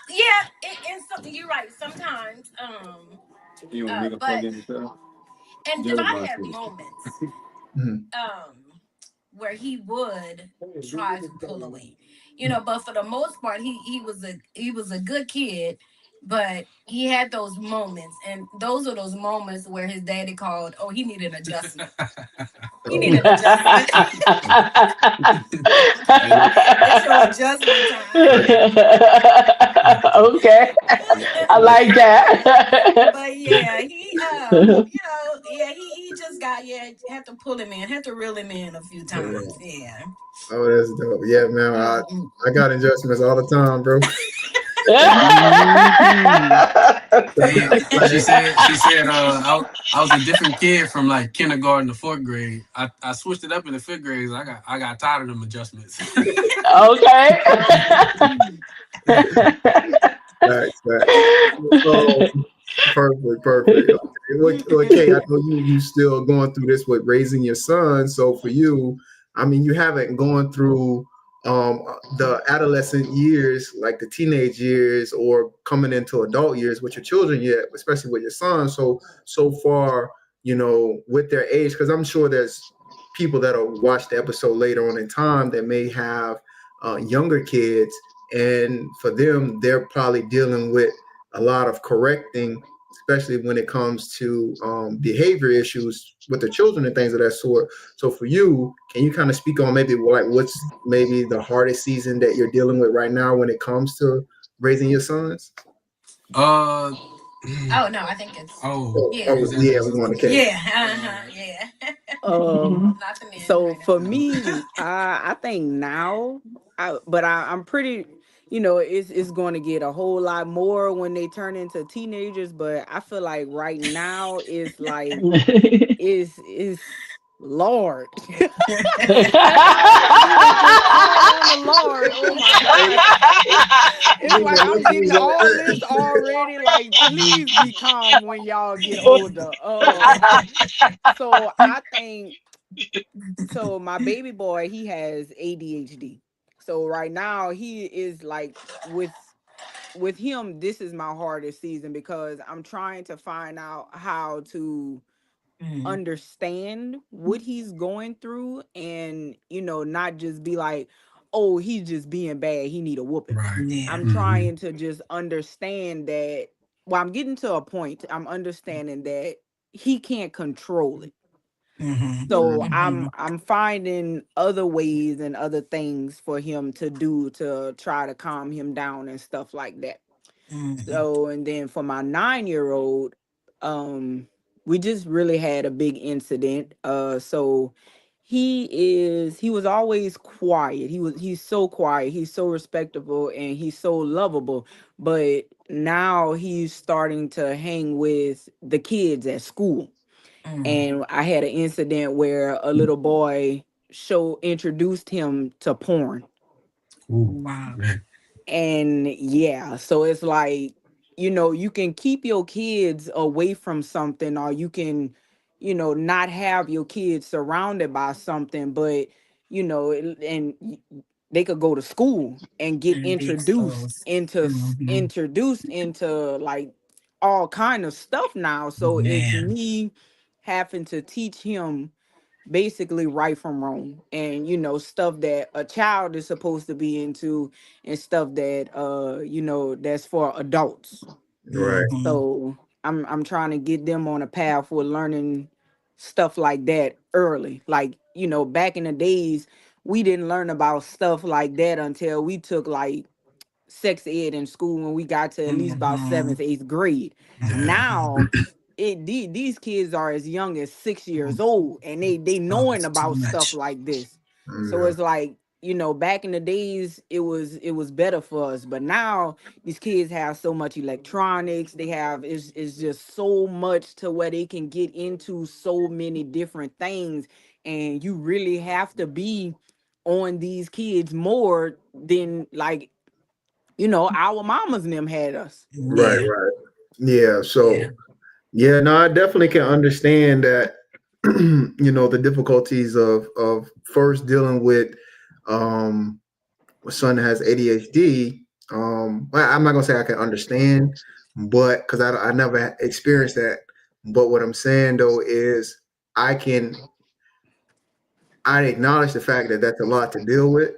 Yeah, and so you're right. Sometimes, but and Devon had moments, um, where he would try to pull away, but for the most part, he was a good kid, but he had those moments, and those are those moments where his daddy called, oh, he needed an adjustment. He
Oh,
needed adjustment. It's your adjustment time.
Okay. I like that.
But yeah, yeah, he just got, yeah, had to pull him in, had to reel him in a few times. Yeah.
Oh, that's dope. Yeah, man.
Mhm.
I got adjustments all the time, bro.
Mhm.
She said I was a different kid from like kindergarten to fourth grade. I switched it up in the fifth grade. I got tired of them adjustments.
Okay.
Facts, facts. So perfect, perfect. Okay, well, Kay, I know you still going through this with raising your son. So for you, I mean, you haven't gone through the adolescent years, like the teenage years, or coming into adult years with your children yet, especially with your son. So far, with their age, because I'm sure there's people that'll watch the episode later on in time that may have younger kids, and for them, they're probably dealing with a lot of correcting, especially when it comes to behavior issues with the children and things of that sort. So for you, can you kind of speak on maybe like what's maybe the hardest season that you're dealing with right now when it comes to raising your sons?
uh,
Oh no, I think it's,
oh,
Oh,
yeah,
was
oh
that
yeah,
the
we want to K.
yeah,
uh,
yeah.
Um,
Mhm.
Not the men
so
right
for
now.
me, I think now, I'm pretty, it's going to get a whole lot more when they turn into teenagers. But I feel like right now is like is Lord. I need to just call on the Lord. Oh my gosh. It's like I'm getting all this already. Like, please be calm when y'all get older. So I think so my baby boy, he has ADHD. So right now he is like with him, this is my hardest season because I'm trying to find out how to
Mm,
understand what he's going through and not just be like, oh, he's just being bad, he need a whooping.
right?
yeah.
I'm
Mm-hmm.
trying to just understand that, well, I'm getting to a point, I'm understanding that he can't control it.
Mm-hmm.
So
Mm-hmm.
I'm finding other ways and other things for him to do to try to calm him down and stuff like that.
Mm-hmm.
So, and then for my 9-year old, um, we just really had a big incident. So he was always quiet. He's so quiet. He's so respectable and he's so lovable. But now he's starting to hang with the kids at school.
Mm.
And I had an incident where a little boy show introduced him to porn.
Ooh,
Wow.
man.
And yeah, so it's like, you can keep your kids away from something, or you can, not have your kids surrounded by something, but, they could go to school and get
And be exposed. Mm-hmm.
introduced into like all kind of stuff now. So it's
Yeah.
me having to teach him basically right from wrong, and stuff that a child is supposed to be into and stuff that that's for adults.
Right,
Mm-hmm.
So I'm trying to get them on a path for learning stuff like that early. Like, back in the days, we didn't learn about stuff like that until we took like sex ed in school when we got to at least about
Mm-hmm.
seventh, eighth grade.
Yeah.
Now these kids are as young as 6 years old and they
Oh,
knowing
it's too
about stuff
much.
like this. So
yeah,
it's like, back in the days it was better for us, but now these kids have so much electronics. They have it's just so much to where they can get into so many different things, and you really have to be on these kids more than like our mamas and them had us.
right,
Yeah.
right. Yeah,
Yeah.
so yeah, no, I definitely can understand that. The difficulties of first dealing with a son that has ADHD. I'm not gonna say I can understand, but because I never experienced that. But what I'm saying though is I can I acknowledge the fact that that's a lot to deal with,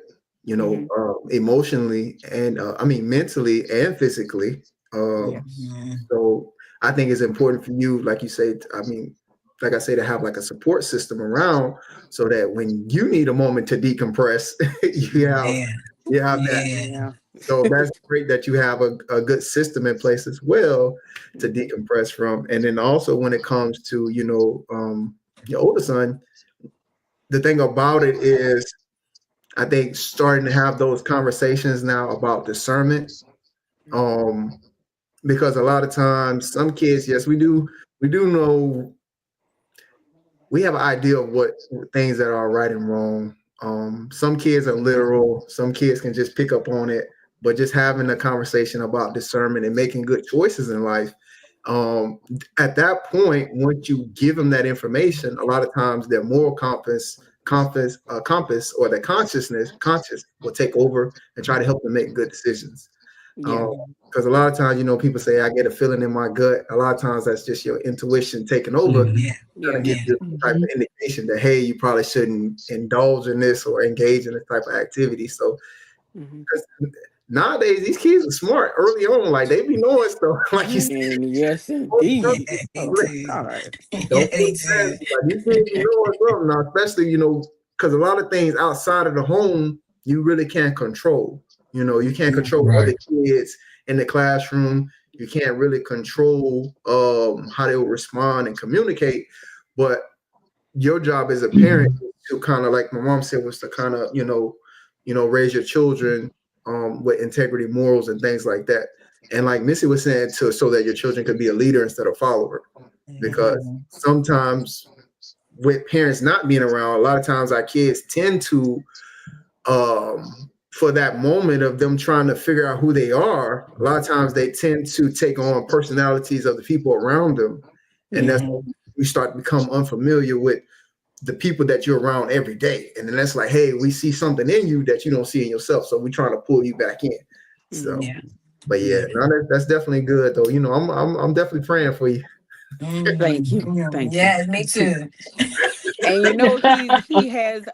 Hmm.
emotionally and I mean mentally and physically.
Yes.
Mm-hmm.
So I think it's important for you, like you say, I mean, like I say, to have like a support system around so that when you need a moment to decompress, you have
Yeah.
you have that.
Yeah.
Yeah.
So that's great that you have a good system in place as well to decompress from. And then also when it comes to, your older son, the thing about it is I think starting to have those conversations now about discernment. Um, because a lot of times some kids, yes, we do know we have an idea of what things that are right and wrong. Some kids are literal, some kids can just pick up on it, but just having a conversation about discernment and making good choices in life. Um, at that point, once you give them that information, a lot of times their moral compass or their conscious will take over and try to help them make good decisions.
Yeah.
Because a lot of times, people say I get a feeling in my gut. A lot of times that's just your intuition taking over, trying to
Yeah.
give you some type of
Mhm.
indication that hey, you probably shouldn't indulge in this or engage in this type of activity. So
Hmm.
'cause nowadays these kids are smart early on, like they be knowing stuff. Like you said,
And yes,
don't
Yeah,
indeed.
they
Oh
do.
God.
Yeah,
feel
they
bad.
do.
Like these kids be knowing something now, especially because a lot of things outside of the home you really can't control. You can't control other
Right.
kids in the classroom. You can't really control how they will respond and communicate. But your job as a parent
Mhm.
is to kind of like my mom said was to kind of raise your children with integrity, morals, and things like that. And like Missy was saying, to so that your children could be a leader instead of follower, because
Mhm.
sometimes with parents not being around, a lot of times our kids tend to for that moment of them trying to figure out who they are, a lot of times they tend to take on personalities of the people around them. And that's
Yeah.
when
Mhm.
we start to become unfamiliar with the people that you're around every day. And then that's like, hey, we see something in you that you don't see in yourself. So we're trying to pull you back in. So,
Hmm.
Yeah.
but yeah,
Yeah.
no, that's definitely good though. I'm definitely praying for you.
Thank you. Thank you.
Yeah, me too.
And he has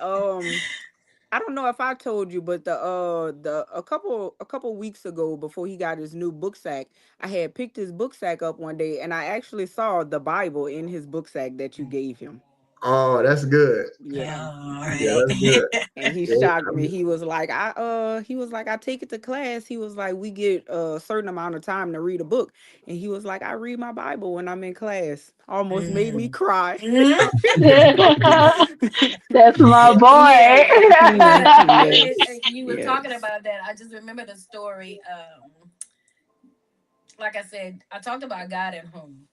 I don't know if I told you, but the a couple weeks ago before he got his new book sack, I had picked his book sack up one day and I actually saw the Bible in his book sack that you gave him.
Oh, that's good.
Yeah.
All
Yeah,
right.
that's good.
And he
Yeah,
shocked me. He was like, I take it to class. He was like, we get a certain amount of time to read a book. And he was like, I read my Bible when I'm in class. Almost made me
Mm.
cry.
Mm.
That's my
Yeah,
boy.
you were talking
Yes.
about that. I just remember the story. Like I said, I talked about God at home,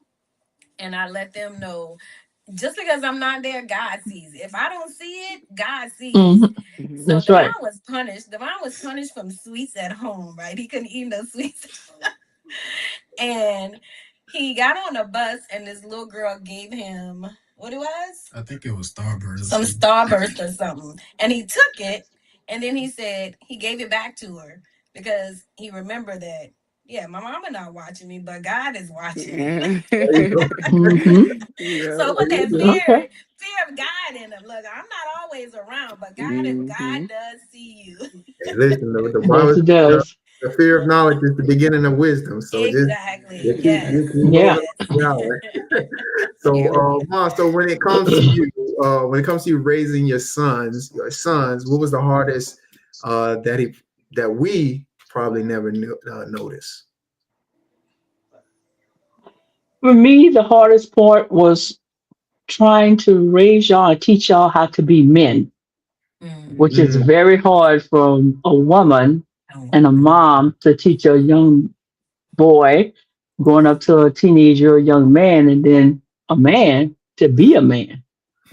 and I let them know just because I'm not there, God sees it. If I don't see it, God sees.
Mhm.
Mhm.
So
That's right.
Devon was punished. Devon was punished from sweets at home, right? He couldn't eat no sweets. And he got on a bus, and this little girl gave him what it was?
I think it was Starburst or
Some
something.
Starburst or something. And he took it, and then he said he gave it back to her because he remembered that, yeah, my mama not watching me, but God is watching me.
Yeah.
there you go.
Hmm.
So
Yeah.
put that
Okay.
fear of God in him. Look, I'm not always around, but God
Hmm.
does see you.
Hey, listen, the Bible
Yes, it
says
does.
the fear of knowledge is the beginning of wisdom. So just
Exactly.
you keep
Yes.
you keep going
Yeah.
Yes.
down. So,
Yep.
Ma, so when it comes to you raising your sons, what was the hardest that we probably never noticed?
For me, the hardest part was trying to raise y'all and teach y'all how to be men,
Mm.
which is
Mm,
very hard from a woman
Oh,
and a mom to teach a young boy going up to a teenager, a young man, and then a man to be a man.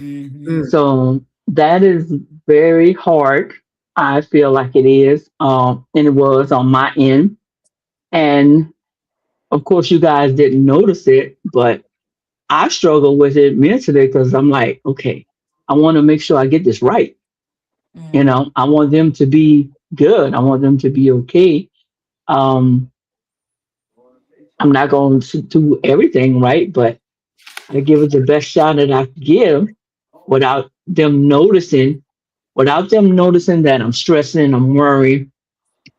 mm-hmm.
mm,
So that is very hard. I feel like it is, and it was on my end. And of course, you guys didn't notice it, but I struggle with it mentally because I'm like, okay, I want to make sure I get this right.
Mm.
I want them to be good. I want them to be okay. Um, I'm not going to do everything right, but I give it the best shot that I can give without them noticing, without them noticing that I'm stressing, I'm worried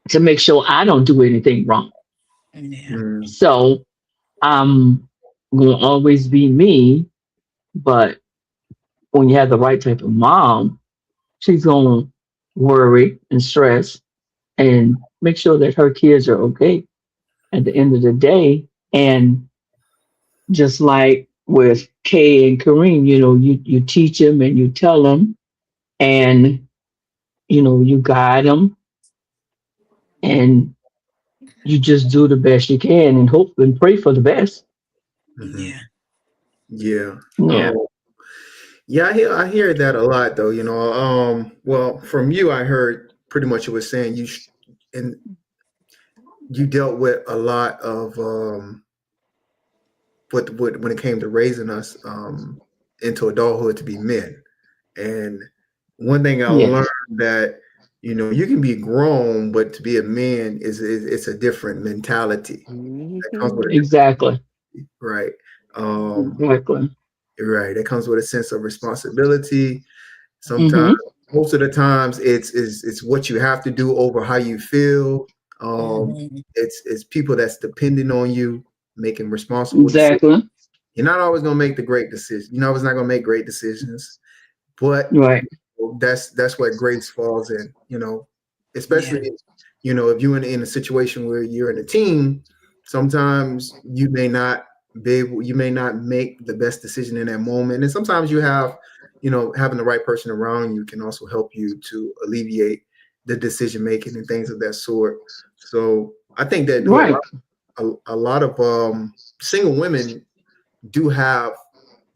to make sure I don't do anything wrong.
Yeah.
mm.
So I'm going to always be me, but when you have the right type of mom, she's going to worry and stress and make sure that her kids are okay at the end of the day. And just like with Kay and Kareem, you teach them and you tell them, and you guide them, and you just do the best you can and hope and pray for the best.
Mhm.
Yeah.
Yeah.
Yeah.
Yeah, I hear that a lot though, well, from you I heard pretty much you were saying and you dealt with a lot of what when it came to raising us into adulthood to be men. And one thing I learned
Yes.
that you can be grown, but to be a man is it's a different mentality that comes with
Mhm.
it,
Exactly.
right? Um,
Exactly.
right. It comes with a sense of responsibility. Sometimes,
Mm-hmm.
most of the times, it's what you have to do over how you feel.
Mhm.
It's people that's depending on you, making responsible decisions.
Exactly.
You're not always gonna make the great decision. You're always not gonna make great decisions, but
Right.
that's what grace falls in.
Yeah.
Especially if you're in a situation where you're in a team, sometimes you may not make the best decision in that moment, and sometimes having the right person around you can also help you to alleviate the decision making and things of that sort. So I think that
Right.
a lot of single women do have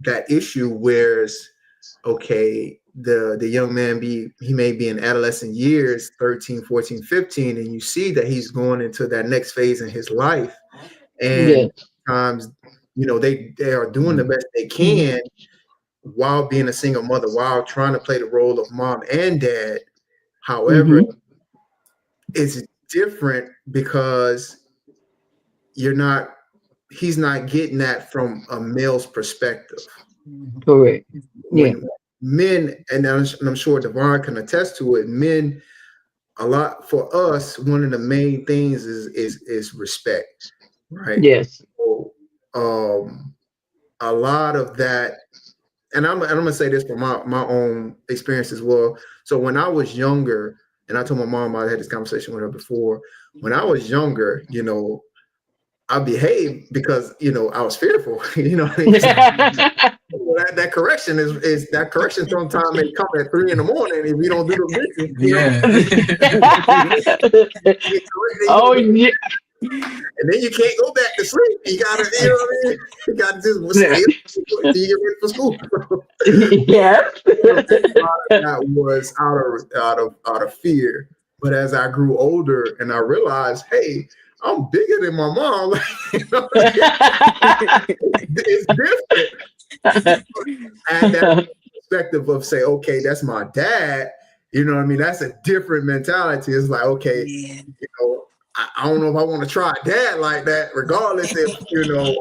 that issue, whereas okay, the young man he may be in adolescent years, 13, 14, 15, and you see that he's going into that next phase in his life, and
Yes.
times they are doing the best they can while being a single mother, while trying to play the role of mom and dad. However,
Mm-hmm.
it's different because you're not he's not getting that from a male's perspective.
Mhm.
Correct. Yeah.
When men, and I'm sure Devon can attest to it, men, a lot for us, one of the main things is respect, right?
Yes.
So, a lot of that, and I'm gonna say this from my own experience as well. So when I was younger, and I told my mom I had this conversation with her before. When I was younger, I behaved because I was fearful. What I mean? Well, that correction is that correction sometimes may come at 3 in the morning if you don't do the dishes.
Yeah.
You get corrected, you
Oh
don't do the
yeah.
and then you can't go back to sleep. You gotta, what I mean? You gotta just
Yeah.
stay up until you get ready for school.
Yes.
So a lot of that was out of fear. But as I grew older and I realized, hey, I'm bigger than my mom. It's different. And that perspective of say, okay, that's my dad. You know what I mean? That's a different mentality. It's like, okay,
Yeah.
I don't know if I want to try dad like that, regardless if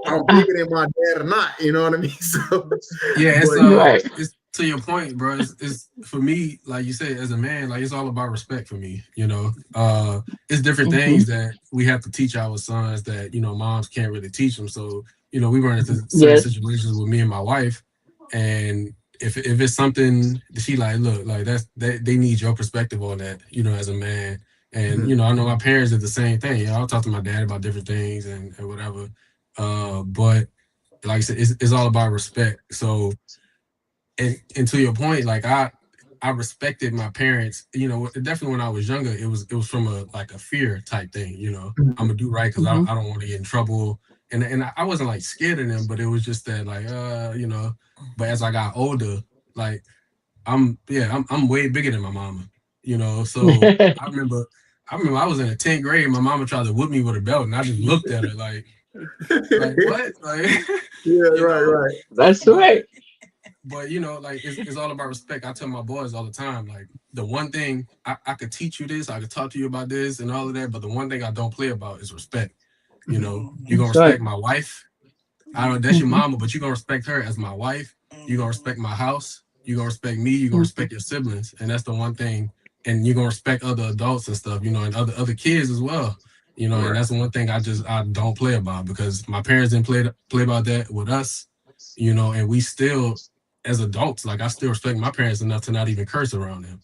I'm bigger than my dad or not. You know what I mean? So,
Yeah,
but
Right.
it's to your point, bro. It's for me, like you said, as a man, like it's all about respect for me. It's different
Hmm.
things that we have to teach our sons that moms can't really teach them. So we run into certain
Yes.
situations with me and my wife, and if it's something that she like, look, like that they need your perspective on that, as a man. And
mhm,
I know my parents did the same thing. I'll talk to my dad about different things and whatever. But like I said, it's all about respect. So, and to your point, like I respected my parents. Definitely when I was younger, it was from a like a fear type thing. I'm
mhm,
gonna do right because I
Hmm.
don't, I don't want to get in trouble. And I wasn't like scared of them, but it was just that like But as I got older, like I'm way bigger than my mama. So I remember I was in the 10th grade. My mama tried to whip me with a belt, and I just looked at her like what? Like,
yeah,
you
right,
know,
right,
That's
but
right.
like it's all about respect. I tell my boys all the time, like the one thing I could teach you this, I could talk to you about this and all of that, but the one thing I don't play about is respect. You're
Mhm.
gonna
That's right.
respect my wife. I don't know that's your
Hmm.
mama, but you're gonna respect her as my wife. You're gonna respect
Mhm.
my house. You're gonna respect me. You're gonna
Hmm.
respect your siblings, and that's the one thing. And you're gonna respect other adults and stuff, and other kids as well. And
right,
that's the one thing I don't play about because my parents didn't play about that with us. And we still as adults, like I still respect my parents enough to not even curse around them.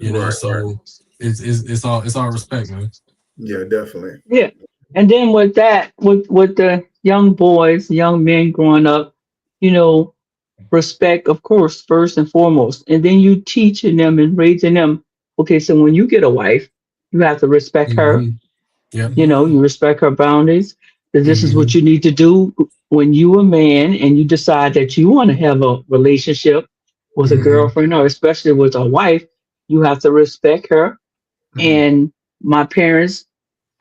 right, right.
So it's all respect, man.
Yeah, definitely.
Yeah. And then with that, with the young boys, young men growing up, you know, respect, of course, first and foremost. And then you teaching them and raising them. Okay, so when you get a wife, you have to respect her.
Hmm. Yep.
You know, you respect her boundaries. That this is what
Hmm.
you need to do when you a man and you decide that you want to have a relationship with a
Hmm.
girlfriend or especially with a wife. You have to respect her.
Mhm.
And my parents,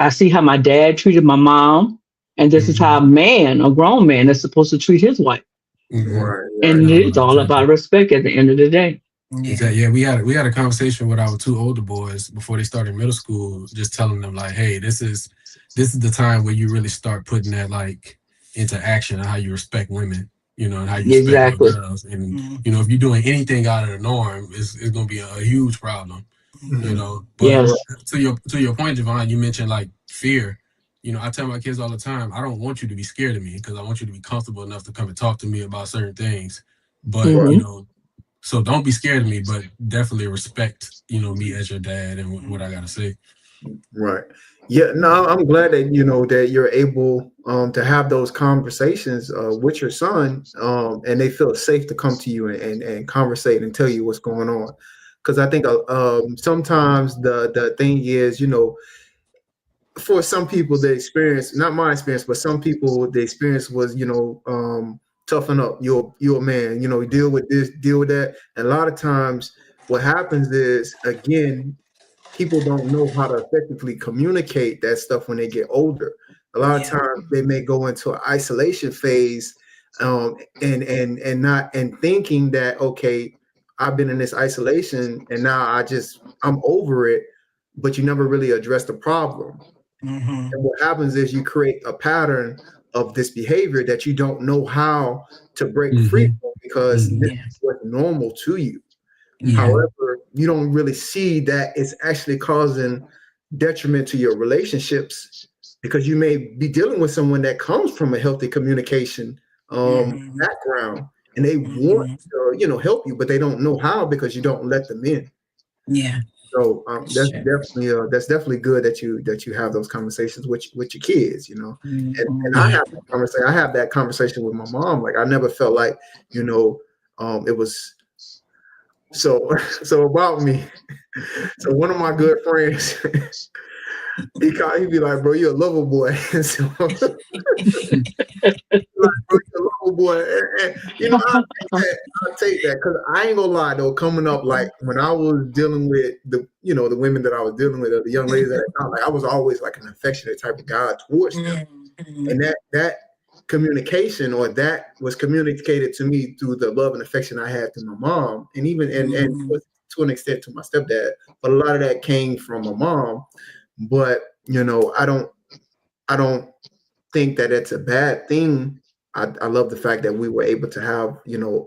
I see how my dad treated my mom, and this is how
Hmm.
a man, a grown man, is supposed to treat his wife.
Hmm.
Right, right.
And
No,
it's
no,
all
exactly.
about respect at the end of the day.
Yeah.
Exactly. Yeah, we had a conversation with our two older boys before they started middle school, just telling them like, hey, this is the time where you really start putting that like into action and how you respect women, and how you respect little
Exactly.
girls. And
Mm,
if you're doing anything out of the norm, it's gonna be a huge problem.
Mhm.
But
Right.
Yes.
to your point, Javon, you mentioned like fear. I tell my kids all the time, I don't want you to be scared of me because I want you to be comfortable enough to come and talk to me about certain things. But
Right.
Hmm.
so don't be scared of me, but definitely respect, me as your dad and what I gotta say.
Right. Yeah, no, I'm glad that that you're able to have those conversations with your son, and they feel safe to come to you and conversate and tell you what's going on. Because I think sometimes the thing is, for some people the experience, not my experience, but some people the experience was, toughen up. You're a man, deal with this, deal with that. And a lot of times what happens is, again, people don't know how to effectively communicate that stuff when they get older. A lot of
yeah.
times they may go into an isolation phase, and not and thinking that, okay, I've been in this isolation and now I'm over it, but you never really address the problem.
Hmm.
And what happens is you create a pattern of this behavior that you don't know how to break free
Mm-hmm.
from, because
Mm-hmm.
this
Yeah.
is what's normal to you.
Yeah.
Mm-hmm.
However, you don't really see that it's actually causing detriment to your relationships, because you may be dealing with someone that comes from a healthy communication
Hmm.
background, and they want
Hmm.
to, help you, but they don't know how because you don't let them in.
Yeah.
So
Sure.
that's definitely good that you have those conversations with your kids, and I
Yeah.
have that conversation. I have that conversation with my mom. Like, I never felt like, it was so so about me. So one of my good friends, he'd be like, "Bro, you're a lover boy." And so, like, "Bro, you're a lover boy." And, I take that because I ain't gonna lie though. Coming up, like when I was dealing with the women that I was dealing with, or the young ladies at the time, like I was always like an affectionate type of guy towards them,
Hmm.
and that communication, or that was communicated to me through the love and affection I had through my mom, and even and
Hmm.
to an extent to my stepdad, but a lot of that came from my mom. But I don't think that it's a bad thing. I love the fact that we were able to have,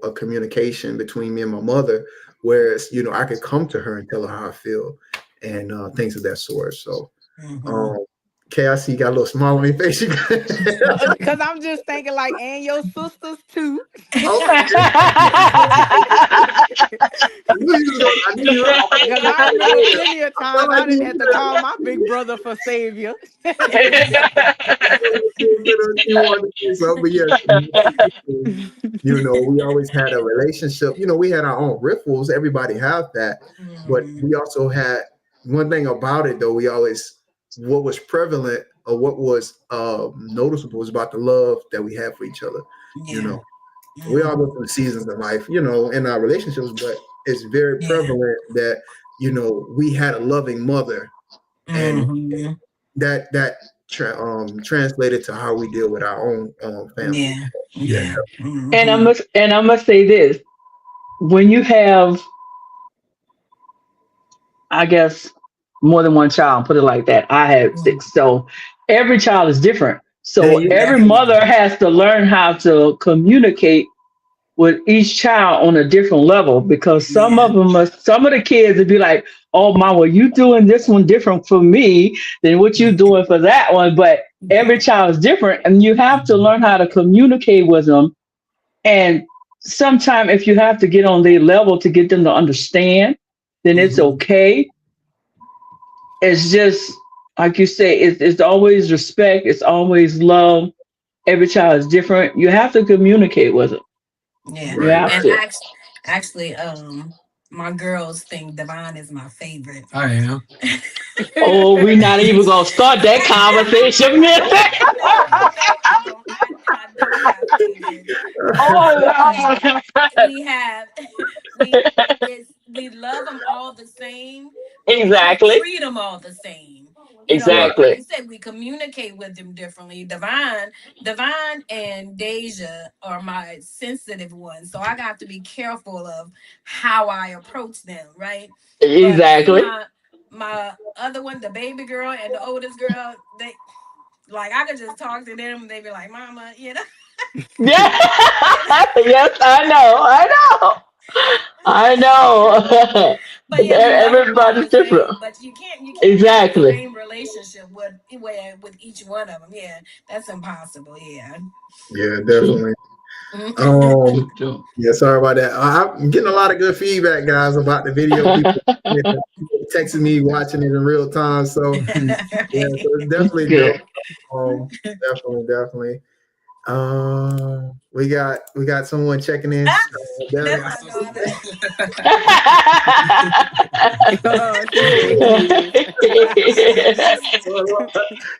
a communication between me and my mother, whereas, I could come to her and tell her how I feel, and things of that sort. So,
Hmm.
um, Kay, I see you got a little smile on your face.
Because I'm just thinking like, and your sisters too.
Okay. I knew you were
Because
going
I
to
remember
say
plenty of
I felt
times
like
I didn't have to
you
call my big brother for savior.
you wanted to say something, but yes, we always had a relationship. We had our own riffles. Everybody have that, but we also had one thing about it though. We always What was prevalent, or what was noticeable, was about the love that we had for each other. You
Yeah.
know, we all
Hmm.
go through seasons in life, in our relationships, but it's very
Yeah.
prevalent that we had a loving mother, and
Hmm.
translated to how we deal with our own family.
Yeah.
Yeah.
Yeah.
and I
Hmm.
must and I must say this: when you have, I guess, more than one child, put it like that. I have six, so every child is different.
There
So
you
every
go.
mother
Definitely.
has to learn how to communicate with each child on a different level, because
Yeah.
some of the kids would be like, "Oh, mom, well, you doing this one different for me than what you doing for that one." But every child is different, and you have to learn how to communicate with them. And sometimes, if you have to get on their level to get them to understand, then it's
Hmm.
okay. It's just like you say, it's always respect. It's always love. Every child is different. You have to communicate with them.
Yeah.
You
Right.
have
And
to.
actually, my girls think Divine is my favorite.
I am.
Oh, we're not even gonna start that conversation, man.
No, I don't have favorites. Um,
Oh Lord.
we have we we love them all the same, but we don't
Exactly.
treat them all the same.
Right.
Like you
Exactly.
said, we communicate with them differently. Divine and Deja are my sensitive ones, so I got to be careful of how I approach them, right? But
Exactly.
my other one, the baby girl and the oldest girl, they like I could just talk to them and they be like, "Mama,"
Yeah.
you know.
Yes, I know. I know. I know.
But yeah, we love them all
Everybody's
the
different.
same. But you can't have the
Exactly.
same relationship with each one of them. Yeah, that's impossible. Yeah.
Yeah,
True.
definitely.
True.
Um,
True.
yeah, sorry about that. I'm getting a lot of good feedback, guys, about the video. People texting me, watching it in real time. So yeah, so it's definitely dope.
Good.
Definitely. We got someone checking in.
That's
Devin.
my daughter.
She said kids.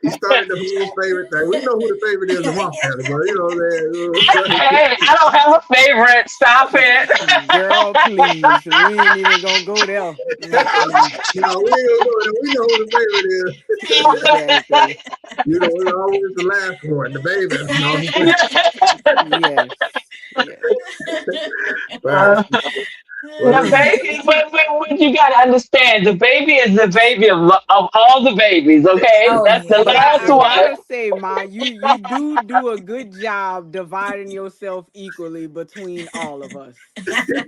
He started the whole favorite thing. We know who the favorite is in my family, but you know what I'm saying.
Hey, I don't have a favorite. Stop it.
Girl, please. We ain't even gonna go there. Mm-mm.
No, we ain't gonna go there. We know who the favorite is.
Exactly.
It's always the last one, the baby. No,
Yes. Yes.
facts. Well,
The baby, but you got to understand, the baby is the baby of all the babies, okay?
Oh
That's the
yeah.
Yeah,
last
I
one.
gotta say, Ma, you do a good job dividing yourself equally between all of us.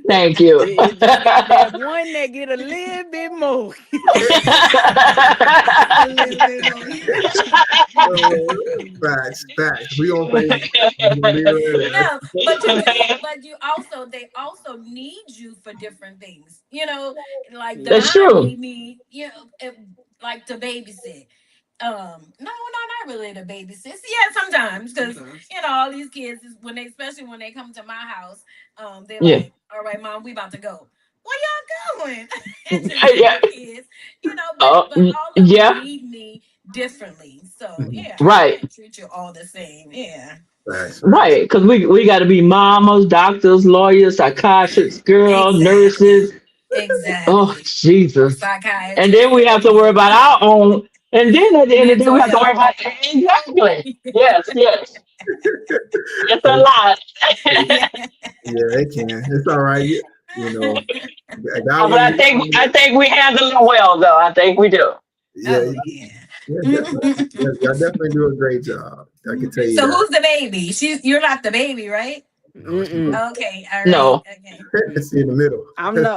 Thank you.
It just got that one that get a little bit more.
A little bit more.
facts. We gonna say we gonna leave it
No, but you also they also need you for different things. Like
Yeah.
That's
Divine
true.
need me, like to babysit. No, not really to babysit. Yeah, sometimes because all these kids is especially when they come to my house, they're
Yeah.
like, "All right, mom, we about to go." Where y'all going? And just
Yeah.
different kids, but
Oh,
all of them
yeah.
need me differently. So yeah, I
Right.
can't treat you all the same. Yeah.
facts.
Right. Because we got to be mamas, doctors, lawyers, psychiatrists, girls,
Exactly.
nurses. Oh,
Exactly.
Jesus. And then
Psychiatrist.
we have to worry about our own. And then at the end of the day,
Mental
we have to worry
health.
about exactly. Yes, yes. It's a lot.
Yeah.
Yeah, they can. It's all right. You know, God
But
wouldn't.
I think we handle it well, though. I think we do.
Yeah,
Oh yeah.
yeah, definitely. Yeah, y'all definitely do a great job. I can tell you
So
that.
who's the baby? You're not the baby, right?
No, she's
Mm-mm.
Okay, all right.
No.
Okay.
it's in the middle.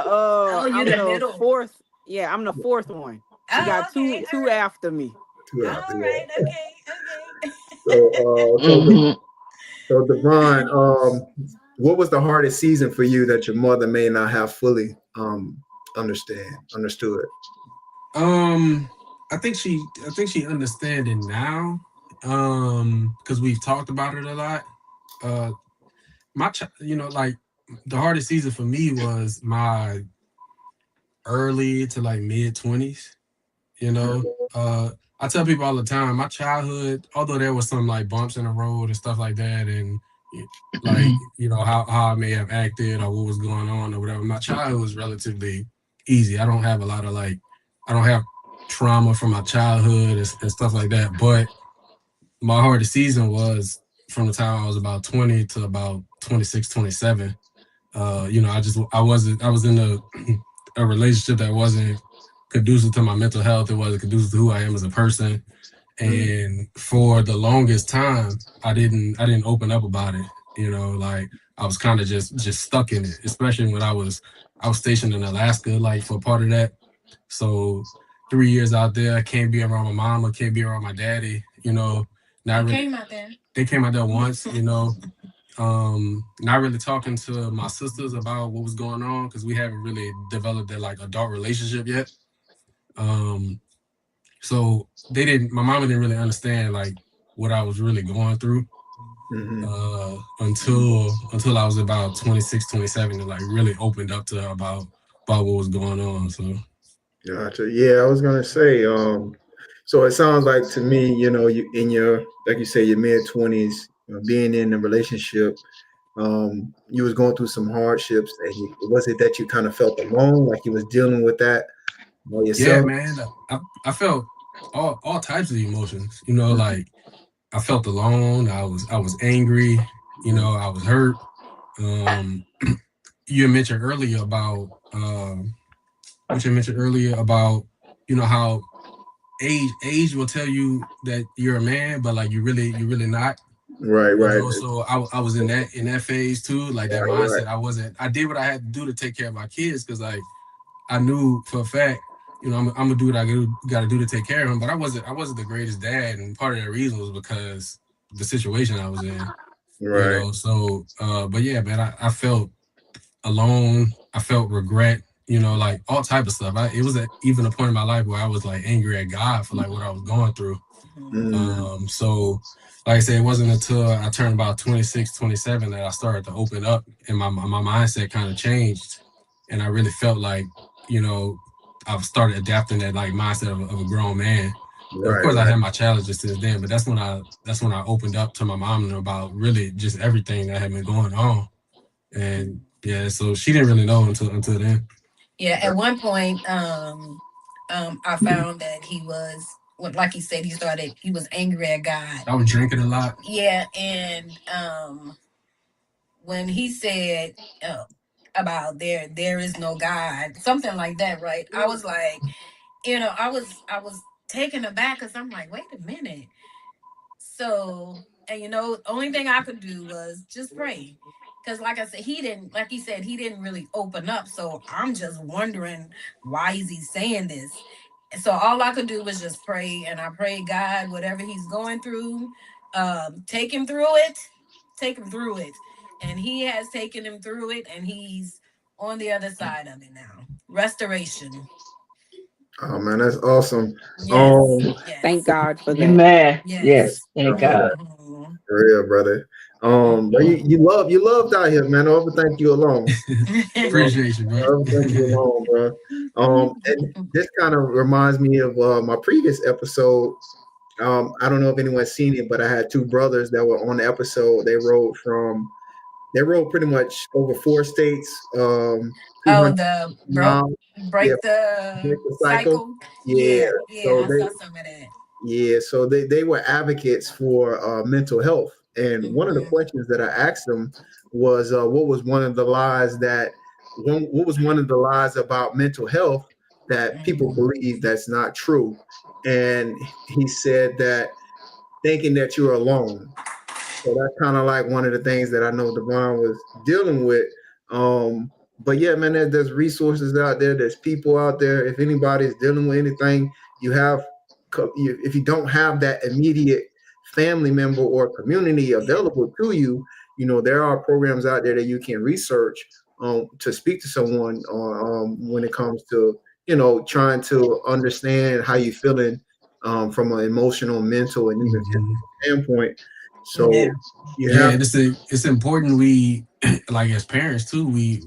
Oh, you're
I'm
the
the
middle.
fourth. Yeah, I'm the fourth one. She
Oh,
got
okay, all
two
right.
after me.
Two after
All right,
that.
okay,
So,
Hmm.
Devon,
okay.
what was the hardest season for you that your mother may not have fully understood?
Um, I think she understand it now. Because we've talked about it a lot. Uh, like the hardest season for me was my early to like mid 20s. You know, I tell people all the time, my childhood, although there was some like bumps in the road and stuff like that, and like how I may have acted or what was going on or whatever, my childhood was relatively easy. I don't have a lot of I don't have trauma from my childhood and stuff like that. But my hardest season was from the time I was about 20 to about 26, 27. I was in a relationship that wasn't conducive to my mental health. It wasn't conducive to who I am as a person.
Mm,
And for the longest time, I didn't open up about it. Like I was kind of just stuck in it, especially when I was stationed in Alaska, like for part of that. So 3 years out there, I can't be around my mom, I can't be around my daddy. Not
They
really.
came out there.
They came out there once. Not really talking to my sisters about what was going on because we haven't really developed that like adult relationship yet. Um, So they didn't. My mama didn't really understand like what I was really going through
Mm-hmm.
until I was about 26, 27, and like really opened up to her about what was going on. So
Gotcha. Yeah, I was gonna say. So it sounds like to me, you in your, like you say, your mid 20s, being in a relationship, you was going through some hardships, and was it that you kind of felt alone, like you was dealing with that by
yeah,
yourself?
man, I felt all types of emotions. You know, like I felt alone. I was angry. You know, I was hurt. Um, you mentioned earlier about what you mentioned earlier about how age will tell you that you're a man, but like you're really not.
Right, right,
So I was in that phase too, like that
right, right,
mindset. I did what I had to do to take care of my kids because like I knew for a fact, I'm gonna do what got to do to take care of him. But I wasn't the greatest dad, and part of that reason was because the situation I was in.
right.
So but yeah, man, I felt alone. I felt regret. Like all type of stuff. It was even a point in my life where I was like angry at God for like what I was going through.
Mm,
So like I said, it wasn't until I turned about 26, 27 that I started to open up and my mindset kind of changed. And I really felt like, you know, I've started adapting that like mindset of a grown man. And of
right,
course I
right.
had my challenges since then, but that's when I opened up to my mom about really just everything that had been going on. And yeah, so she didn't really know until then.
Yeah, at one point, I found that like he said, he was angry at God.
I was drinking a lot.
Yeah, and when he said uh, about there is no God, something like that, right? I was like, I was taken aback because I'm like, wait a minute. So, and only thing I could do was just pray. Because, like I said, like he said, he didn't really open up. So I'm just wondering, why is he saying this? And so all I could do was just pray. And I prayed, God, whatever he's going through, take him through it. Take him through it. And he has taken him through it. And he's on the other side of it now. Restoration.
Oh man, that's awesome.
Yes.
Um,
Thank
Yes.
God for that.
Amen. Yes.
Yes.
Thank God.
Mm-hmm.
for real, brother. But you loved out here, man. I don't think you alone.
Appreciate you, bro.
I don't think you alone, bro. And this kind of reminds me of my previous episode. I don't know if anyone's seen it, but I had two brothers that were on the episode. They rode pretty much over 4 states,
Oh,
200
the
miles. Yeah,
break the
break the cycle.
cycle.
Yeah.
Yeah, yeah,
So
I
they
saw some of that.
Yeah, so they were advocates for mental health. And one of the
Hmm.
questions that I asked them was, what was one of the lies about mental health that people
Hmm.
believe that's not true? And he said that thinking that you're alone. So that's kind of like one of the things that I know Devon was dealing with. But yeah, man, there's resources out there. There's people out there. If anybody's dealing with anything, you have, if you don't have that immediate family member or community
Yeah.
available to you, there are programs out there that you can research to speak to someone when it comes to, trying to understand how you feeling from an emotional, mental, and even physical
Mhm.
standpoint.
Yeah.
So you
Yeah,
have,
and it's important we like as parents too, we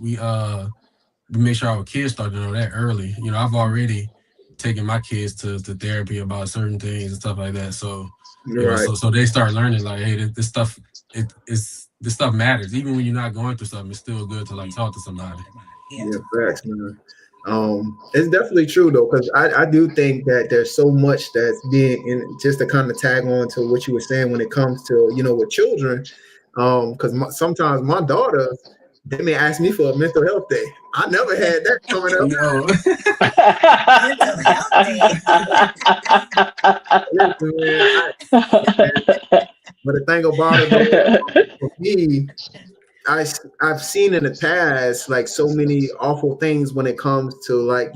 make sure our kids start to know that early. I've already taken my kids to therapy about certain things and stuff like that. So,
right.
so they start learning like, hey, this stuff this stuff matters. Even when you're not going through something, it's still good to like talk to somebody.
Yeah.
Yeah, facts, man. It's definitely true though, because I do think that there's so much that's being in, just to kind of tag on to what you were saying when it comes to, with children. Because sometimes my daughters, they may ask me for a mental health day. I never had that coming up.
No.
Mental health day.
Listen, man, but the thing about it though, for me, I've seen in the past like so many awful things when it comes to like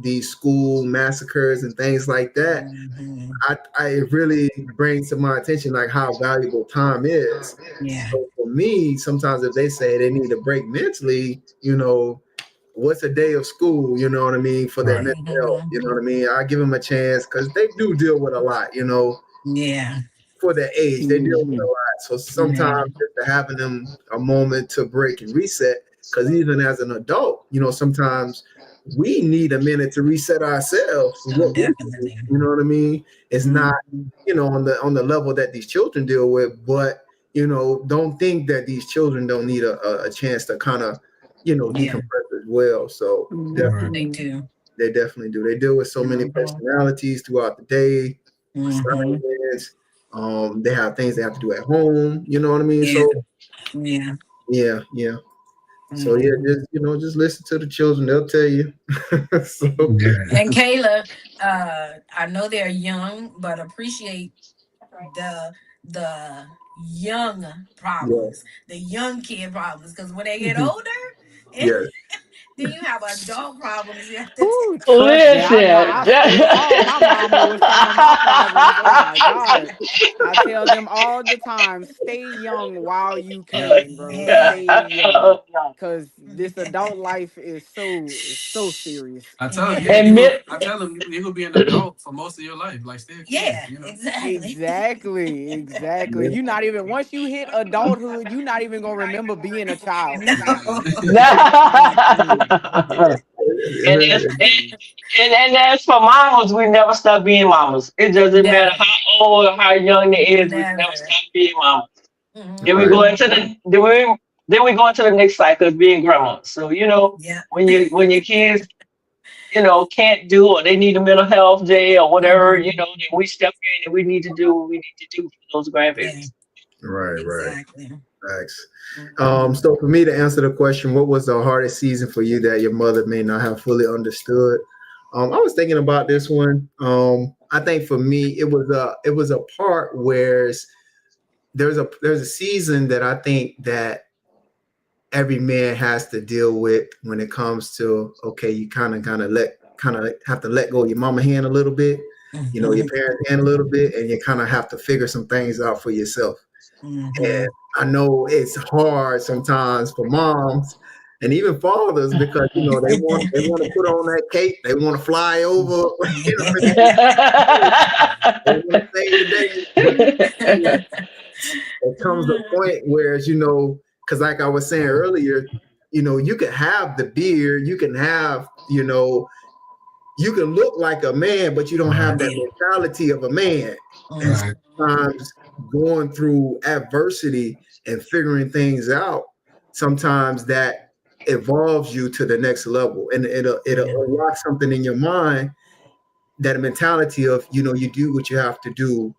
these school massacres and things like that.
Hmm.
I it really brings to my attention like how valuable time is.
Yeah.
So for me, sometimes if they say they need a break mentally, what's a day of school, you know what I mean, for their
Right.
mental health,
Mhm.
you know what I mean? I give them a chance because they do deal with a lot, you know,
Yeah.
for their age, they deal with a
Mhm.
lot. So
Yeah.
sometimes just having them a moment to break and reset, because even as an adult, you know, sometimes we need a minute to reset ourselves from
Oh,
what we do.
definitely.
You know what I mean? It's not,
Mhm.
you know, on the level that these children deal with, but you know, don't think that these children don't need a chance to kind of, you know,
Yeah,
decompress as well. So
Right.
they
Mhm.
do.
they definitely do. They deal with so many
Mhm.
personalities throughout the day,
Mhm.
assignments. They have things they have to do at home. You know what I mean?
Yeah.
So
Yeah.
yeah, yeah. So yeah,
Mhm.
just just listen to the children. They'll tell you. So
Yeah.
And Kayla, I know they're young, but appreciate the young
yeah,
problems, the young kid problems, because when they get older,
yeah.
then you have adult problems. You have to.
Ooh, trust me, I know.
Listen.
I stay home. My mama with some of my problems. Oh my God. I tell them all the time, stay young while you can, bro.
Yeah.
Stay young. Cause this adult life is so serious.
I tell them, yeah,
Yeah.
And
you.
mi-
I tell them you could be an adult for most of your life, like stay a kid.
Yeah.
You know.
Exactly.
Exactly, exactly. You not even once you hit adulthood, you not even gonna remember being a child.
No.
Nah.
and
Mm-mm.
as
Mm-mm.
and as for mamas, we never stop being mamas. It doesn't matter
Never.
how old or how young they is, we never
Never.
stop being mamas. Then we
Right.
go
Hmm.
into the then we go into the next cycle of being grandmas. So
Yeah.
when your kids can't do or they need a mental health day or whatever,
Hmm.
then we step in and we need to do what we need to do for those
Yeah.
grandbabies.
Right. Right.
Exactly.
Thanks.
Hmm.
So for me to answer the question, what was the hardest season for you that your mother may not have fully understood? I was thinking about this one. I think for me, it was a part where there's a season that I think that every man has to deal with when it comes to, okay, you kind of have to let go of your mama hand a little bit, you know, your
Hmm.
parents hand a little bit, and you kind of have to figure some things out for yourself. And
Hmm.
I know it's hard sometimes for moms and even fathers because you know they want to put on that cape, they want to fly over, you know what I mean? They want to save the day, but it comes a point where because like I was saying earlier, you can have the beard, you can have, you can look like a man, but you don't have
Right.
that
Yeah.
mentality of a man. And
Mhm.
Right.
sometimes going through adversity and figuring things out, sometimes that evolves you to the next level, and it'll
Yeah.
unlock something in your mind, that mentality of you do what you have to do,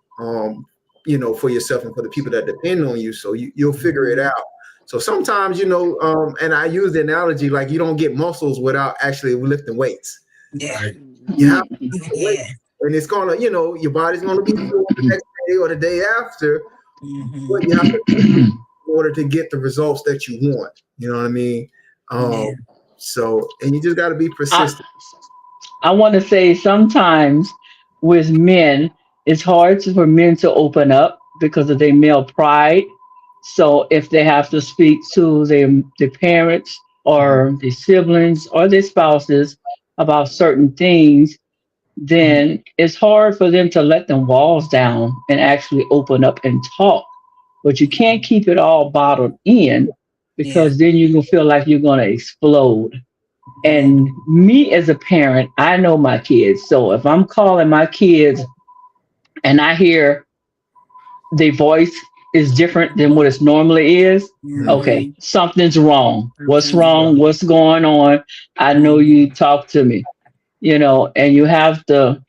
for yourself and for the people that depend on you. So you'll figure it
Mhm.
out. So sometimes and I use the analogy like you don't get muscles without actually lifting weights.
Yeah.
Right.
You have to lift the weight,
Yeah.
and it's gonna, your body's gonna be sore the next day or the day after, but
Hmm.
you have to in order to get the results that you want. You know what I mean? Um,
Yeah.
and you just got to be
I,
persistent.
I want to say sometimes with men, it's hard for men to open up because of their male pride. So if they have to speak to their parents
Mhm.
or their siblings or their spouses about certain things, then it's hard for them to let them walls down and actually open up and talk. But you can't keep it all bottled in
Yeah.
because then you're gonna feel like you're gonna explode. And
Mhm.
me as a parent, I know my kids. So if I'm calling my kids and I hear their voice is different than what it normally is, okay,
Mhm.
something's wrong. What's
Something's
wrong?
wrong.
What's going on? I know you
Mhm.
talk to me, and you have to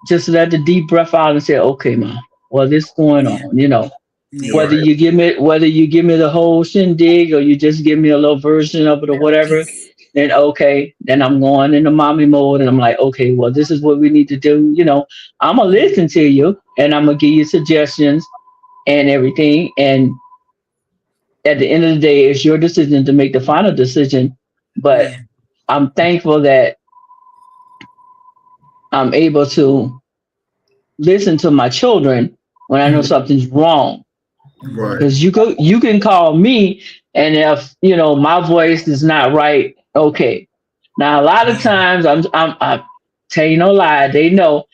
just let the deep breath out and say, okay, mom, well, this is going
Yeah.
on,
You're
Yeah.
right.
whether you give me the whole shindig or you just give me a little version of it or whatever, then okay, then I'm going into mommy mode and I'm like, okay, well, this is what we need to do. I'm gonna listen to you and I'm gonna give you suggestions and everything. And at the end of the day, it's your decision to make the final decision. But
Yeah.
I'm thankful that I'm able to listen to my children when I know
Mhm.
something's wrong.
Right.
Mhm.
Because you can call me, and if my voice is not right, Okay. Now a lot of times I'm tell you no lie, they know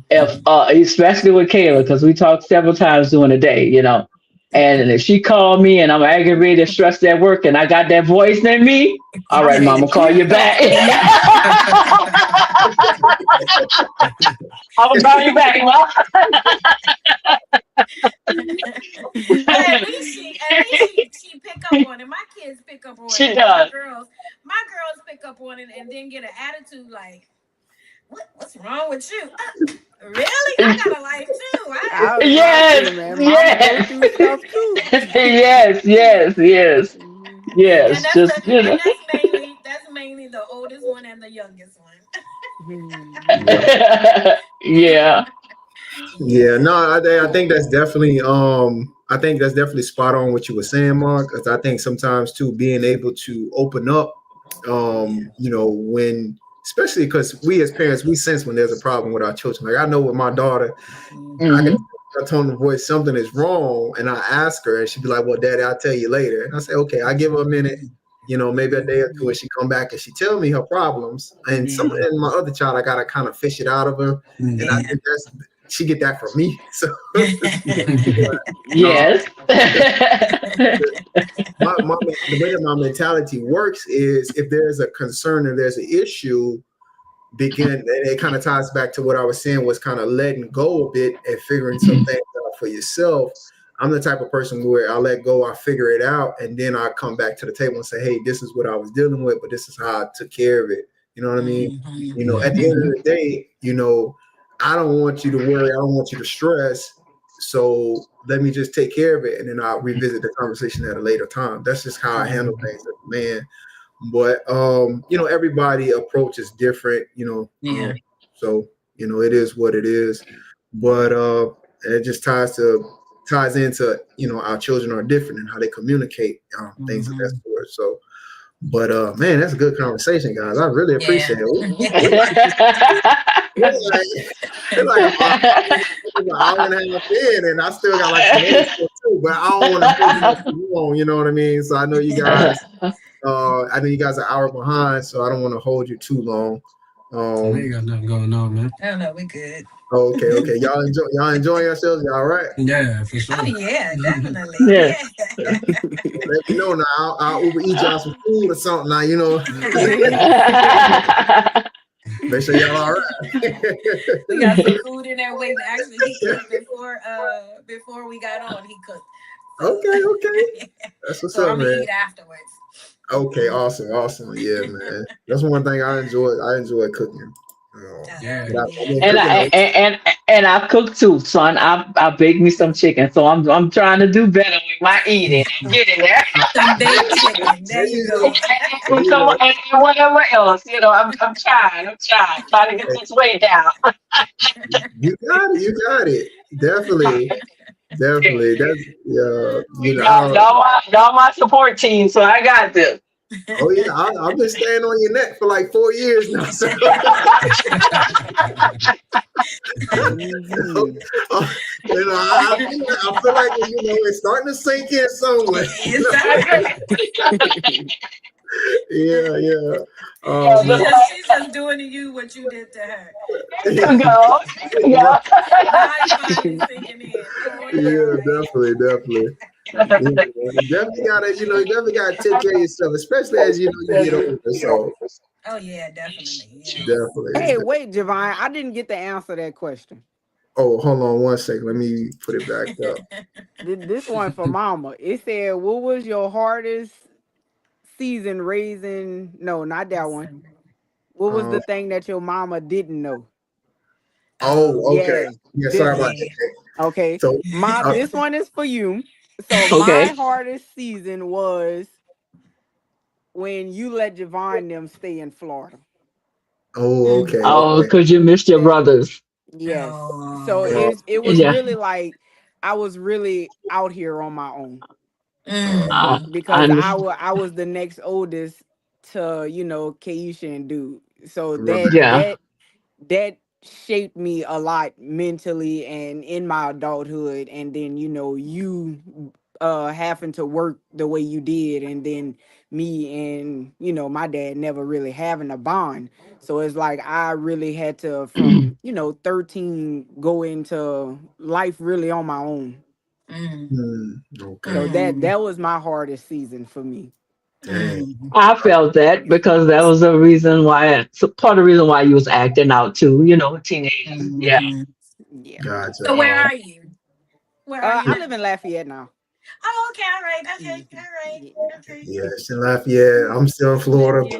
if especially with Kayla, because we talked several times during the day, you know. And if she called me and I'm aggravated, stressed at work, and I got that voice in me, all
I
right,
made
mama,
it
call
clear.
you back. I'm gonna call you back, mom.
But at least she pick up on it. My kids pick up on
She
it. My
does.
girls, my girls pick up on it and then get an attitude like, what's wrong with you? Really? I got a life too.
I was about to say,
Yes,
man, mama go
yes,
through stuff too.
yes, yes, yes,
And
yes.
that's the
Just you
and
know.
that's mainly the oldest one and the youngest one.
Yeah.
Yeah.
Yeah,
Yeah.
no, I think that's definitely I think that's definitely spot on what you were saying, Mark. Because I think sometimes too being able to open up,
Yeah.
when especially because we as parents we sense when there's a problem with our children. Like I know with my daughter, I can
Mhm.
Hmm.
tell her tone of voice something is wrong, and I ask her, and she'd be like, "Well, Daddy, I'll tell you later." And I say, "Okay, I give her a minute." Maybe a day or two, and she come back and she tell me her problems. And some
Mhm.
and my other child, I gotta kind of fish it out of her, and I
Yeah.
think that's she get that from me. So uh,
Yes.
the way that my mentality works is if there's a concern or there's an issue, begin and it kind of ties back to what I was saying was kind of letting go a bit and figuring some things out for yourself. I'm the type of person where I let go, I figure it out, and then I come back to the table and say, hey, this is what I was dealing with, but this is how I took care of it. You know what I mean?
Mhm.
At the end
Mhm.
of the day, I don't want you to worry, I don't want you to stress. So let me just take care of it, and then I'll revisit the conversation at a later time. That's just how I handle things as a man. But everybody approach is different,
Yeah.
so it is what it is. But it just ties into our children are different and how they communicate, things of that
Mhm.
sort. So but man, that's a good conversation, guys. I really
Yeah.
appreciate it. We like an hour and a half in, and I still got like some other stuff too, but I don't want to hold you up too long, you know what I mean? So I know you guys are an hour behind, so I don't want to hold you too long.
I ain't
Um,
got nothing going on, man.
Oh no, we good.
okay. Y'all enjoying yourselves? Y'all all right?
Yeah, for
Oh
sure.
yeah, definitely.
Yes.
Yeah.
Let me know now. I'll Uber eat y'all some food or something now, make sure y'all all right.
We got some food in there waiting. Actually, he cooked before we got on. He cooked. So
Okay. That's what's
so
up,
I'm gonna
man.
eat afterwards.
Okay, awesome. Yeah, man. That's one thing I enjoy. I enjoy cooking.
Yeah.
But I've
Yeah.
been
and
cooking.
I and I cook too, son. I baked me some chicken, so I'm trying to do better with my eating. I'm getting there.
Some baked chicken. There
There
you
you
go.
go. There
And,
you
so,
go.
and whatever else, I'm trying to get this weight down.
You got it. You got it. Definitely. Definitely. That's
Y'all my support team, so I got this.
oh yeah. I've been staying on your neck for like 4 years now. So,
Mhm.
I feel like it's starting to sink in somewhere.
It's time.
Yeah.
Yeah,
Man.
She's just doing to you what you did to her.
there you go. There you
No,
go.
Now it's finally sinking in. Oh
yeah,
yeah,
definitely. Yeah, man. You definitely gotta take care of yourself, especially as you get older. So
oh yeah, definitely. Yes.
definitely.
Hey, wait, Javine, I didn't get to answer that question.
Oh, hold on one second. Let me put it back up.
This one for Mama. It said, "What was your hardest season raising?" No, not that one. What was
Um,
the thing that your mama didn't know?
okay.
Yeah,
Yeah, sorry
this
about
one.
Yeah.
that.
Okay,
So,
my
uh,
this one is for you. So my
Okay.
hardest season was when you let Javine them stay in Florida.
Mm.
Oh,
okay.
because you missed your
That
brothers.
yes. So
Oh.
Uh,
it was
Yeah.
really like I was really out here on my own
okay.
Mm.
I
because
understand.
I was the next oldest to Keisha and Dude. So
Right.
Yeah.
that shaped me a lot mentally and in my adulthood. And then you having to work the way you did, and then me and my dad never really having a bond. So it's like I really had to, from 13, go into life really on my own.
Mm,
Okay.
So that
mm,
that was my hardest season for me.
Dang.
mm,
I felt that because that was the reason why, so part of the reason why you was acting out too, teenagers. Yeah.
mhm.
Yeah.
Gotcha.
So where
Yeah.
are you? Where are you
I
now?
live in Lafayette now.
Oh, okay, all right, okay,
Mhm.
all right,
Yeah.
okay.
Yeah, it's in Lafayette. I'm still in Florida,
Yeah.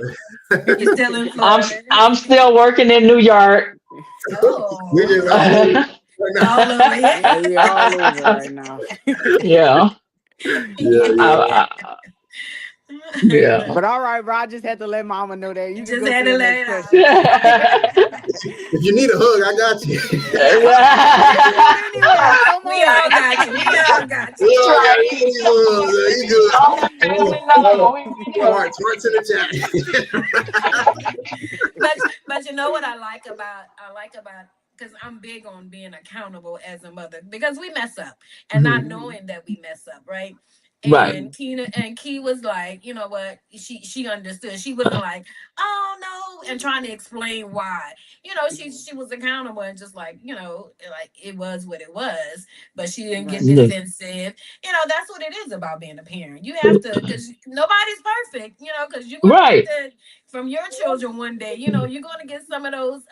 but
You're still in
I'm
Florida.
I'm still working in New York.
we
Oh,
just all over right now.
all over here.
Yeah, we all over right now.
Yeah.
Yeah,
Yeah.
yeah.
Yeah.
But all right, bro. I just had to let Mama know that. You can
Just
go to
had to
the
let
next
it out.
question.
If you need a hug, I got you.
Bring me on anywhere. Come
We
on.
all got you. We all got
We
you.
all got
Right.
these hugs. You good.
All the family know. We need her.
Hearts in the chat.
But you know what I like about because I'm big on being accountable as a mother because we mess up and not
Mhm.
Mhm.
knowing that we mess up, right?
Right.
And Key was like, you know what? She understood. She wasn't like, oh no, and trying to explain why. She was accountable and just like, like it was what it was, but she didn't get
Right.
Yeah.
defensive. That's what it is about being a parent. You have to, because nobody's perfect, because you're gonna get
Right.
the from your children one day. You're gonna get some of those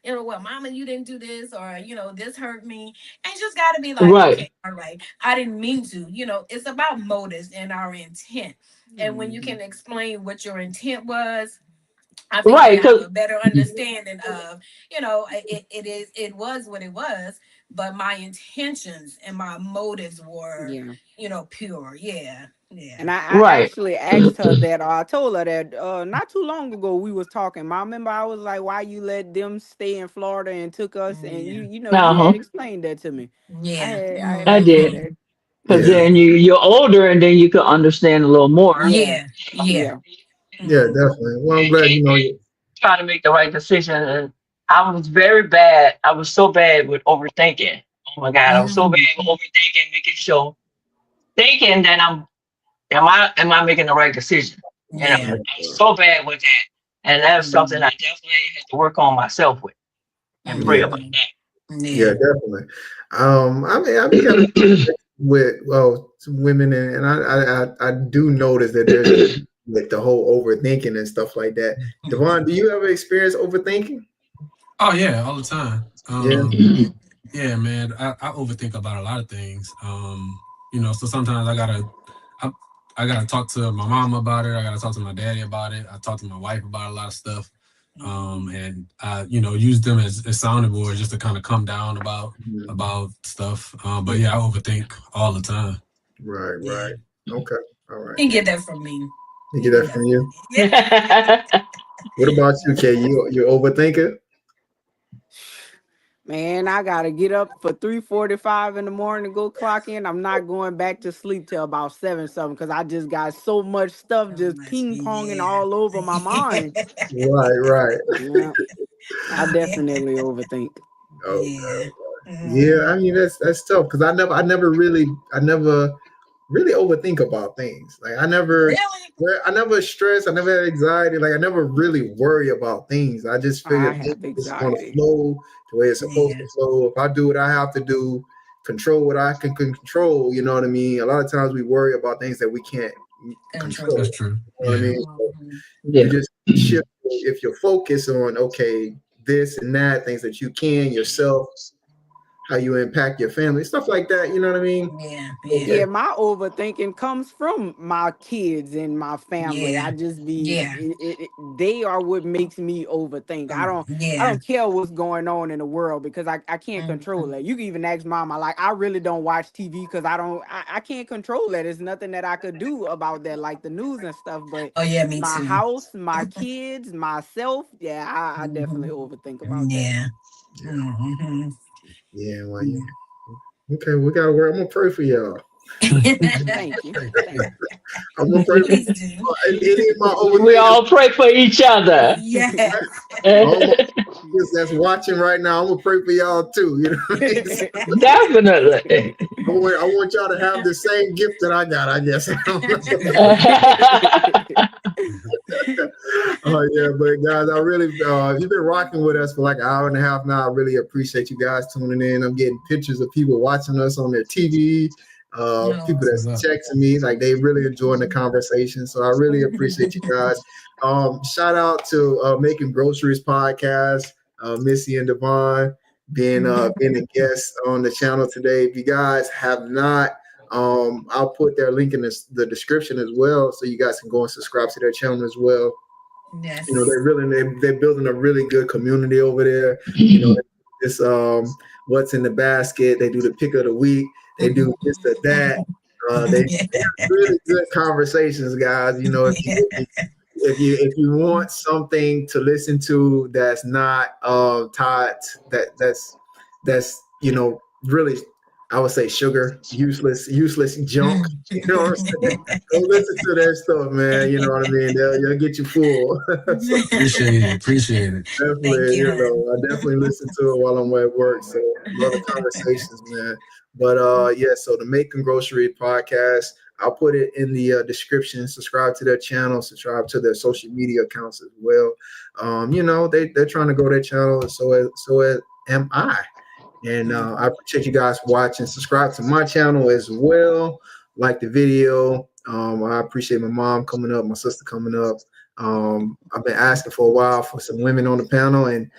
well, mama, you didn't do this, or this hurt me. And you just gotta be like,
Right.
okay, all right, I didn't mean to. It's about motives and our intent. And when you
Mhm.
can explain what your intent was, I think they
Right.
have
Cause
a better understanding of, it was what it was, but my intentions and my motives were,
Yeah.
pure. Yeah. Yeah.
And I
right.
actually asked her that, or I told her that not too long ago we was talking. I remember I was like, "Why you let them stay in Florida and took us?" And
Yeah.
you had
Uh-huh.
explained that to me.
Yeah.
I had
I
asked her
did.
Mm-hmm.
that.
Cause
Yeah,
then you're older and then you can understand a little more.
Yeah,
Yeah. Yeah.
yeah,
yeah,
Mm-hmm.
definitely. Well, I'm glad you know.
Trying to make the right decision. And I was very bad. I was so bad with overthinking. Oh my God. I was so bad
Mm-hmm.
with overthinking, making sure thinking that am I making the right decision?
Yeah.
I'm so bad with that. And that's something
Mm-hmm.
I definitely had to work on myself with and pray
Yeah,
about
Mm-hmm.
yeah,
Yeah.
definitely. I mean, I be having
that.
with women, and I do notice that there's a with the whole overthinking and stuff like that. Devon, do you ever experience overthinking?
Oh yeah, all the time.
Yeah.
Yeah, man. I overthink about a lot of things. So sometimes I, I gotta talk to my mom about it. I gotta talk to my daddy about it. I talk to my wife about a lot of stuff. And I, use them as sounding boards just to kind of come down
Mhm.
about stuff. But yeah, I overthink all the time.
Right,
Yeah.
right. Okay. All right.
You get that from me.
You
You
get
get
that
that
from
from
you.
me. Yeah.
What about you, Kay? You overthinker?
man, I gotta get up for 3:45 in the morning to go clock in. I'm not going back to sleep till about 7 something because I just got so much stuff
So
just
much.
ping ponging all over my
Yeah.
mind.
Right, right.
Yeah, I
Yeah.
definitely overthink.
Okay.
Yeah.
Yeah, I
Mhm.
mean that's tough because I never really overthink about things. Like
Really?
I never stress, I never had anxiety, like I never really worry about things. I just figure
I
things
have
just gonna
anxiety.
flow the way it's supposed
Yeah.
to flow. If I do what I have to do, control what I can control, you know what I mean? A lot of times we worry about things that we can't
Control.
That's
control.
true.
You know what I
Yeah.
mean? So
Mhm.
you
Yeah.
just shift if you're focused on okay, this and that, things that you can yourself, how you impact your family, stuff like that. You know what I mean?
Yeah. Yeah.
Okay.
Yeah, my overthinking comes from my kids and my family.
Yeah.
I just be
Yeah.
they are what makes me overthink. I
Yeah.
don't care what's going on in the world because I can't control
Mhm.
it. You can even ask mama, like I really don't watch TV because I can't control that. There's nothing that I could do about that, like the news and stuff. But
Oh yeah, me
my
too.
house, my kids, myself, yeah, I definitely
Mhm.
overthink about that.
Yeah.
Yeah.
Mhm.
Yeah. Well,
Yeah.
okay, we gotta work. I'm gonna pray for y'all.
Thank you. Thank
I'm gonna pray for
Please do.
any of my
We
overthinkers.
all pray for each other.
you.
Yes.
All my that's watching right now, I'm gonna pray for y'all too. You know what I mean? So
Definitely.
I want y'all to have the same gift that I got. I guess. I don't know. Oh yeah, but guys, I really you've been rocking with us for like an hour and a half now. I really appreciate you guys tuning in. I'm getting pictures of people watching us on their TV.
No.
People
What's
that's
up?
texting me like they really enjoying the conversation. So I really appreciate you guys. Shout out to Making Groceries podcast, Missy and Devon being a guest on the channel today. If you guys have not, I'll put their link in the description as well, so you guys can go and subscribe to their channel as well. You know,
Yes.
they're building a really good community over there. You know, this what's in the basket. They do the pick of the week. They do this or that. They have really good conversations, guys. You know, if you want something to listen to that's not tied that's really, I would say, sugar, useless junk. You know what I'm saying? Go listen to their stuff, man. You know what I mean? They'll get you full. So
Appreciate it. Appreciate it.
Thank
definitely,
you, hon.
I definitely listen to it while I'm at work. So love the conversations, man. But yeah, so the Making Grocery podcast, I'll put it in the description. Subscribe to their channel, subscribe to their social media accounts as well. They're trying to grow their channel, and so am I. And I appreciate you guys watching. Subscribe to my channel as well. Like the video. I appreciate my mom coming up, my sister coming up. I've been asking for a while for some women on the panel, and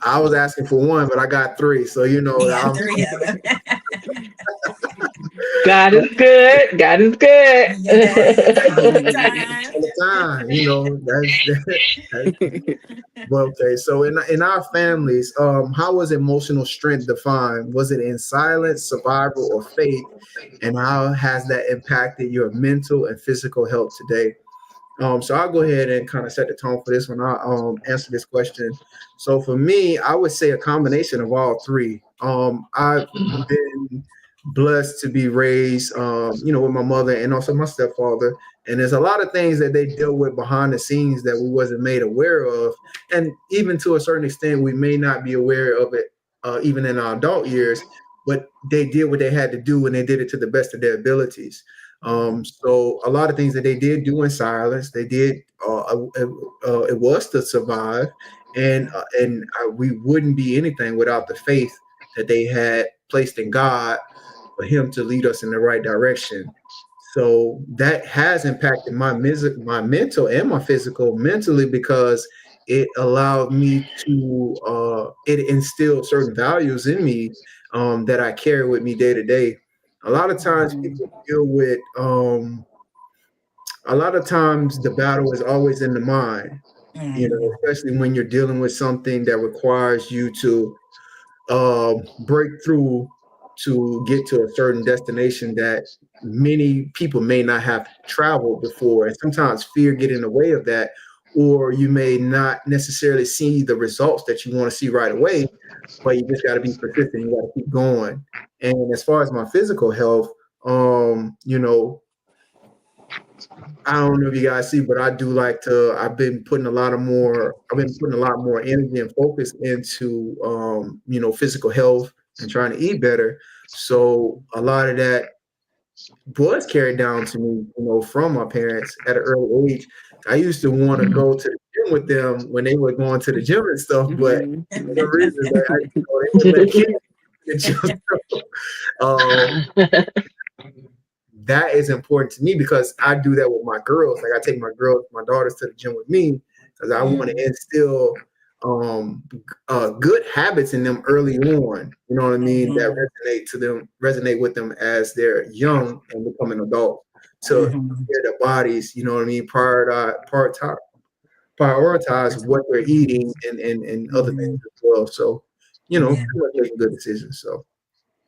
I was asking for one, but I got three. So
You got three of them.
God is good. God is good.
Yes, all the
all
time.
the time. That's Well, okay. So in our families, how was emotional strength defined? Was it in silence, survival, or faith? And how has that impacted your mental and physical health today? So I'll go ahead and kind of set the tone for this when I answer this question. So for me, I would say a combination of all three. I've been blessed to be raised, with my mother and also my stepfather. And there's a lot of things that they dealt with behind the scenes that we wasn't made aware of, and even to a certain extent, we may not be aware of it, even in our adult years. But they did what they had to do, and they did it to the best of their abilities. So a lot of things that they did do in silence, they did. It was to survive, and we wouldn't be anything without the faith that they had placed in God for Him to lead us in the right direction. So that has impacted my mental and my physical. Mentally, because it allowed me to it instilled certain values in me that I carry with me day to day. A lot of times people deal with a lot of times the battle is always in the mind, especially when you're dealing with something that requires you to break through to get to a certain destination that many people may not have traveled before, and sometimes fear get in the way of that, or you may not necessarily see the results that you want to see right away, but you just got to be persistent. You got to keep going. And as far as my physical health, um, you know, I don't know if you guys see, but I do like to. I've been putting a lot more energy and focus into, physical health and trying to eat better. So a lot of that was carried down to me, from my parents at an early age. I used to want to go to the gym with them when they were going to the gym and stuff, but for some reason, they wouldn't let kids in the gym. Um, that is important to me because I do that with my girls. Like I take my daughters to the gym with me because I want to instill good habits in them early on. You know what I mean? That resonate with them as they're young and becoming adults to prepare their bodies. You know what I mean? Prioritize what they're eating and other things as well. So,
Yeah.
making good decisions. So.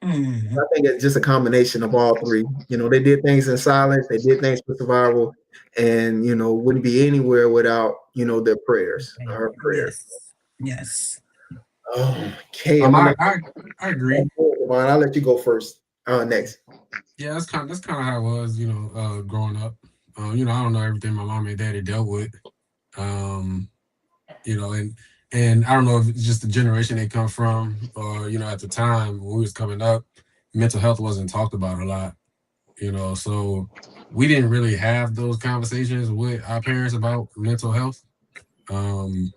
Mhm.
I think it's just a combination of all three. They did things in silence, they did things for survival, and wouldn't be anywhere without their prayers, our prayer.
Yes. Yes.
Okay, I'm gonna
I agree.
I'll let you go first. Next.
Yeah, that's kind of how it was, growing up. I don't know everything my mom and daddy dealt with. Um, and And I don't know if it's just the generation they come from, or at the time when we was coming up, mental health wasn't talked about a lot. So we didn't really have those conversations with our parents about mental health. Um,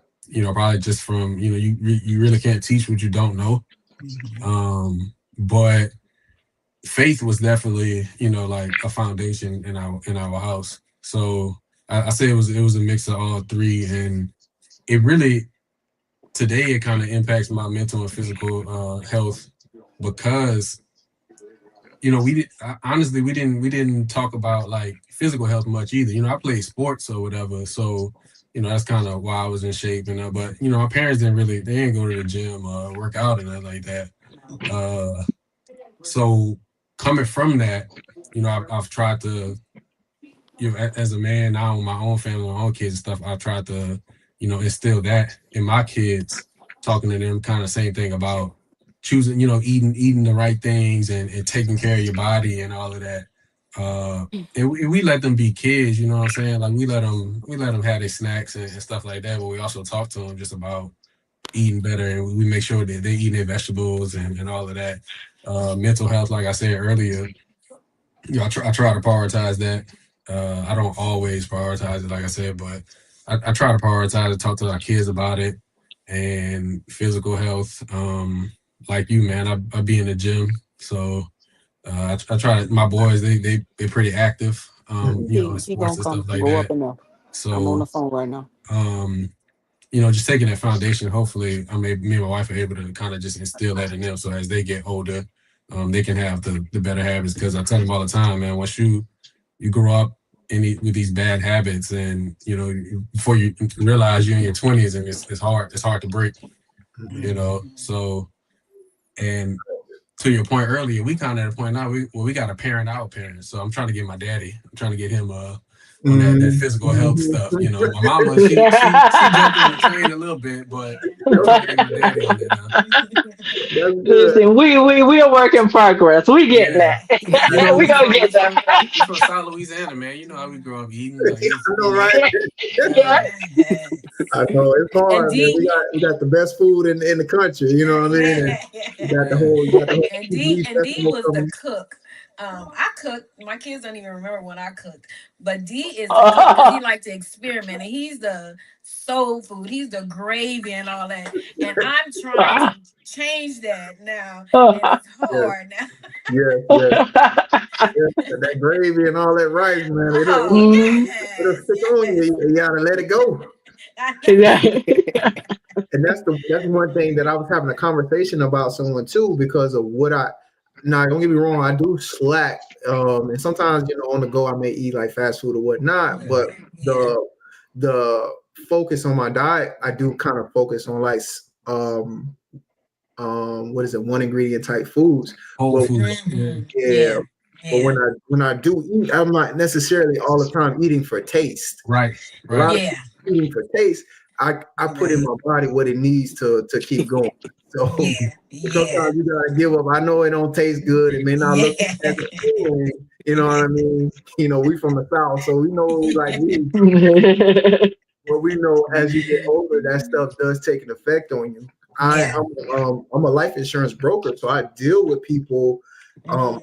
probably just from you really can't teach what you don't know. But faith was definitely like a foundation in our house. So I say it was a mix of all three, and it really today it kind of impacts my mental and physical health because we did honestly we didn't talk about like physical health much either. I played sports or whatever, so that's kind of why I was in shape. But my parents they didn't go to the gym or work out or nothing like that. Uh, so coming from that, I've tried to as a man now with my own family, my own kids and stuff, I've tried to, instill that in my kids, talking to them kind of same thing about choosing, eating the right things and taking care of your body and all of that. And we let them be kids, you know what I'm saying? Like we let them have their snacks and stuff like that, but we also talk to them just about eating better, and we make sure that they eat their vegetables and all of that. Mental health, like I said earlier, I try to prioritize that. I don't always prioritize it, like I said, but I try to prioritize it, talk to our kids about it, and physical health. Like you, man, I be in the gym, so I try. My boys, they're pretty active,
Mhm.
in
He
sports
gonna
and
come.
stuff like
Go up
that.
in there. I'm on
So
the phone right now.
um, just taking that foundation, hopefully, me and my wife are able to kind of just instill that in them. So as they get older, they can have the better habits. Because I tell them all the time, man, once you grow up with these bad habits, and before you realize you're in your 20s, and it's hard to break. So and to your point earlier, we kind of at a point now. We got to parent our parents. So I'm trying to get my daddy. I'm trying to get him on that
Mhm.
physical health
Mhm.
stuff. My mama, she jumped on the train a little bit, but I'm trying to get my daddy on there now.
That's good.
Listen, we are work in progress. We get
Yeah,
I
that.
know.
We
we
gonna
from we
get
from
there.
we from South Louisiana, man. You know how we grow up eating. Like
I know, right?
Yeah.
I know it's
And
hard, man. We
D,
got we got the best food in the country. You know what I mean? And
yeah,
you got the whole
and D
Beef
and D
festival
was the
coming.
cook. I cooked. My kids don't even remember when I cooked, but D is the cook because he liked to experiment, and he's the soul food. He's the gravy and all that. And I'm trying to change that now, and it's
Yes,
hard now.
yes, yes, yes. That gravy and all that rice, man.
Oh
Mm.
It'll
yes,
stick on you.
yes.
You gotta let it go.
I
And that's one thing that I was having a conversation about someone too because of what I. Now, don't get me wrong, I do slack, and sometimes on the go I may eat like fast food or whatnot.
yeah.
But the focus on my diet, I do kind of focus on like what is it, one ingredient type foods.
Whole
But
foods. Yeah.
know.
yeah,
Yeah,
but
yeah,
when I do eat, I'm not necessarily all the time eating for taste.
Right.
A
Right.
lot of
yeah.
people eating for taste, I put in
Right.
my body what it needs to keep going. So
Yeah, yeah,
sometimes you gotta give up. I know it don't taste good. It may not look as
yeah.
appealing. You know what I mean? We from the South, so we know what we like to eat. But we know as you get older, that stuff does take an effect on you.
Yeah.
I'm a life insurance broker, so I deal with people. Um,
Mhm.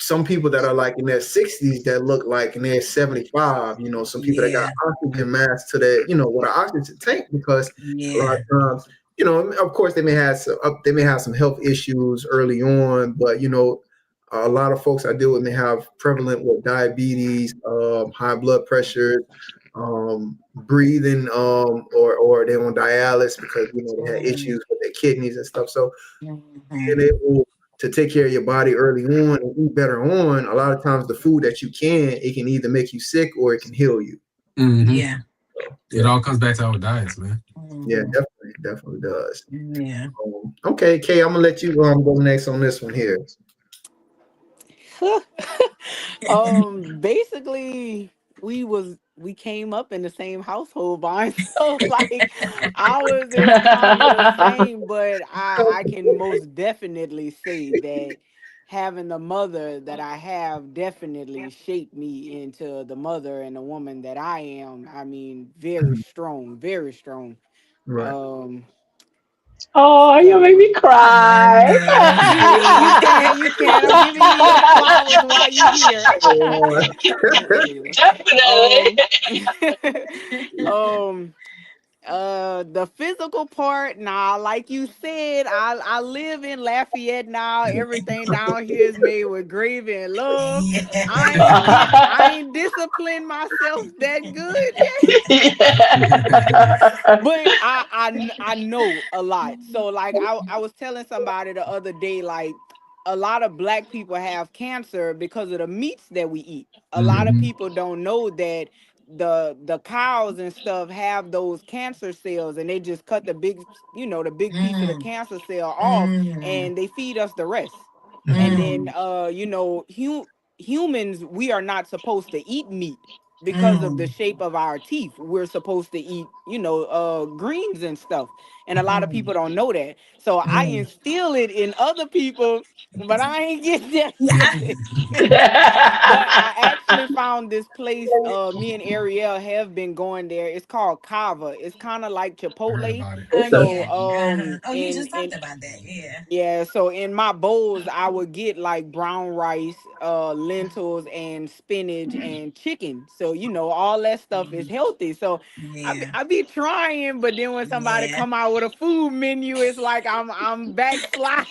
some people that are like in their 60s that look like in their 75. Some people that got
Yeah,
oxygen masks to their with an oxygen tank because a lot
yeah.
of times of course they may have some health issues early on, but a lot of folks I deal with may have prevalent with diabetes, high blood pressure, breathing, or they're on dialysis because they had
Mhm.
issues with their kidneys and stuff. So
Mhm.
being able to take care of your body early on and eat better on, a lot of times the food that you it can either make you sick or it can heal you.
Hmm.
Yeah.
So
It
yeah,
all comes back to our diets, man.
yeah,
Mhm.
definitely does.
Yeah.
Okay, Kay, I'm gonna let you go next on this one here.
Basically, we came up in the same household, Vine. So like ours is kind of the same, but I can most definitely say that having the mother that I have definitely shaped me into the mother and the woman that I am. I mean, very strong, very strong.
Right.
Um,
Oh, you made me
so
I
cry.
know.
you can, you can. I'm giving you your flowers while you here. Kayla.
Definitely.
Um, um, the physical part, nah, like you said, I live in Lafayette now. Everything down here is made with gravy and love. I ain't disciplined myself that good yet. But I know a lot. So like I was telling somebody the other day, like a lot of black people have cancer because of the meats that we eat. A lot of
Mhm.
people don't know that the cows and stuff have those cancer cells, and they just cut the big, the big piece of the
Mm,
cancer cell off,
mm,
and they feed us the rest. And
Mhm.
then
mm,
humans, we are not supposed to eat meat because of the
mm,
shape of our teeth. We're supposed to eat, greens and stuff. And a lot of
mm,
people don't know that. So I
mm.
instill it in other people, but I ain't get there
Yeah.
yet. But I actually found this place. Me and Ariel have been going there. It's called Kava. It's kind of like
I heard
Chipotle.
about it.
So
Yeah. Uh-huh. Oh, you just
in
talked about that. Yeah.
yeah, so in my bowls, I would get like brown rice, lentils, and spinach and chicken. So all that stuff is
Mm,
healthy. So
yeah.
I be trying, but then when somebody
Yeah.
come out with a food menu, it's like I'm backslide.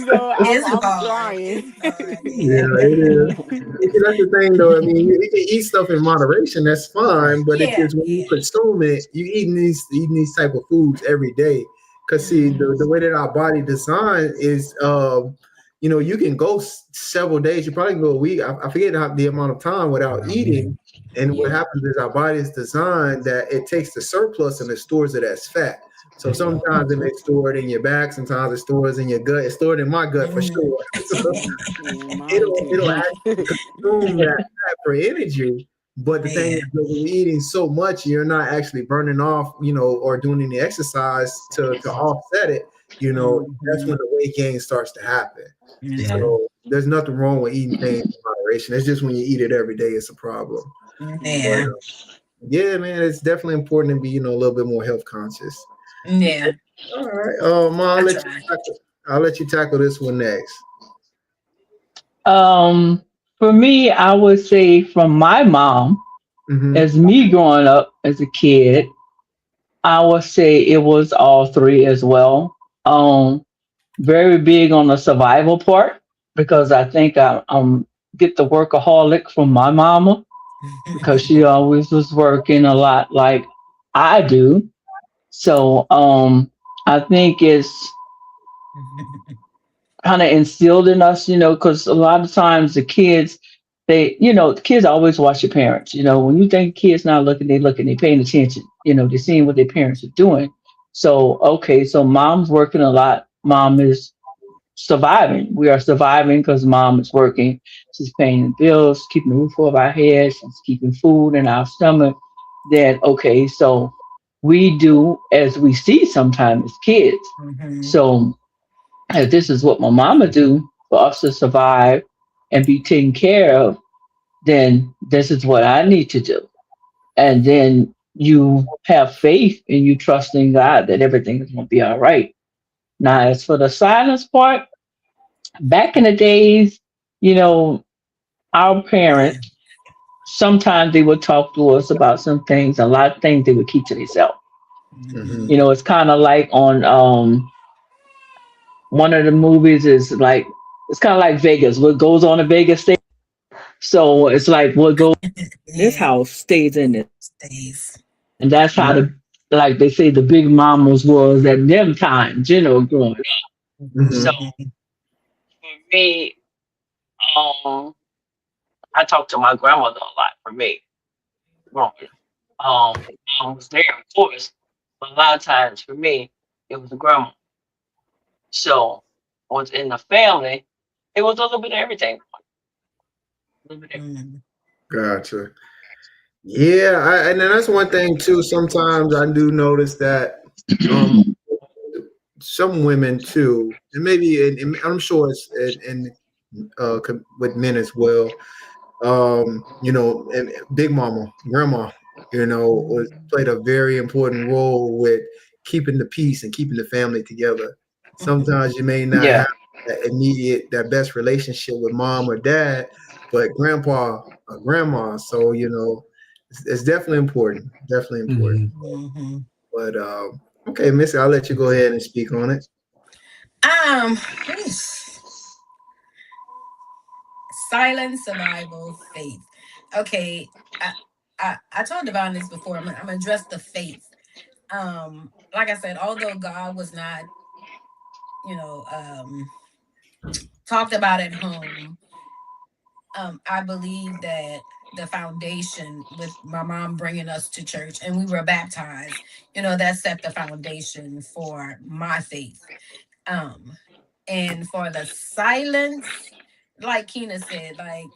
So
It's
I'm
hard. It's
trying.
hard. Yeah.
Yeah, it is. You see, that's the thing, though. I mean, you can eat stuff in moderation. That's fine, but it's
Yeah.
just when you
Yeah.
consume it, you eating these type of foods every day. Cause see,
Mm-hmm.
the way that our body designed is, you can go several days. You probably can go a week. I forget the amount of time without
Without
eating.
eating.
And what
Yeah.
happens is our body is designed that it takes the surplus and it stores it as fat. So
Mhm.
Yep.
sometimes it may store it in your back. Sometimes it stores in your gut. It's stored in my gut for
Mm.
sure.
Yeah, mine
It'll
too.
actually consume that fat for energy. But the thing is,
Yeah.
that when you're eating so much, you're not actually burning off, or doing any exercise to offset it. That's
Mm-hmm.
when the weight gain starts to happen.
Yeah.
So there's nothing wrong with eating things in moderation. It's just when you eat it every day, it's a problem. But
Yeah.
Mhm.
yeah, man, it's definitely important to be, a little bit more health conscious.
Yeah.
All right, Ma,
I try.
I'll let you tackle this one next.
For me, I would say from my mom,
Mm-hmm.
as me growing up as a kid, I would say it was all three as well. Very big on the survival part because I think I get the workaholic from my mama because she always was working a lot like I do. So I think it's kind of instilled in us, because a lot of times the kids, the kids always watch your parents. When you think kids not looking, they looking, they paying attention. They're seeing what their parents are doing. So okay, so mom's working a lot. Mom is surviving. We are surviving because mom is working. She's paying the bills, keeping the roof over our heads, she's keeping food in our stomach. Then okay, so we do as we see sometimes as kids.
Mm-hmm.
So if this is what my mama do for us to survive and be taken care of, then this is what I need to do. And then you have faith and you trust in God that everything is going to be all right. Now, as for the silence part, back in the days, you know, our
Yeah.
parents, sometimes they would talk to us about some things, a lot of things they would keep to themselves.
Mm-hmm.
It's kind of like on one of the movies is like, it's kind of like Vegas. What goes on in Vegas stays. So it's like what goes in this
Yeah.
house stays in it.
Stays.
And that's how
Right.
like they say, the big mamas was at them times, growing up. So
Mm-hmm.
Mm-hmm.
for me, um, I talk to my grandmother a lot for me growing up. Mom was there, of course, but a lot of times for me, it was the grandma. So was in the family, it was a little bit of everything. A little bit of
Mm-hmm.
Gotcha. Yeah, and then that's one thing too. Sometimes I do notice that um, some women too, and maybe I'm sure it's with men as well. And Big Mama, Grandma. played a very important role with keeping the peace and keeping the family together.
Mhm.
Sometimes you may not
Yeah.
have that best relationship with mom or dad, but grandpa or grandma. So it's definitely important. Definitely important.
Mhm.
Mhm.
But okay, Missy, I'll let you go ahead and speak on it.
Um, oof. Silent survival faith. Okay, I told Devon this before. I'm gonna address the faith. Like I said, although God was not, you know, talked about at home, I believe that the foundation with my mom bringing us to church and we were baptized, that set the foundation for my faith. Um, and for the silence, like Keena said, like,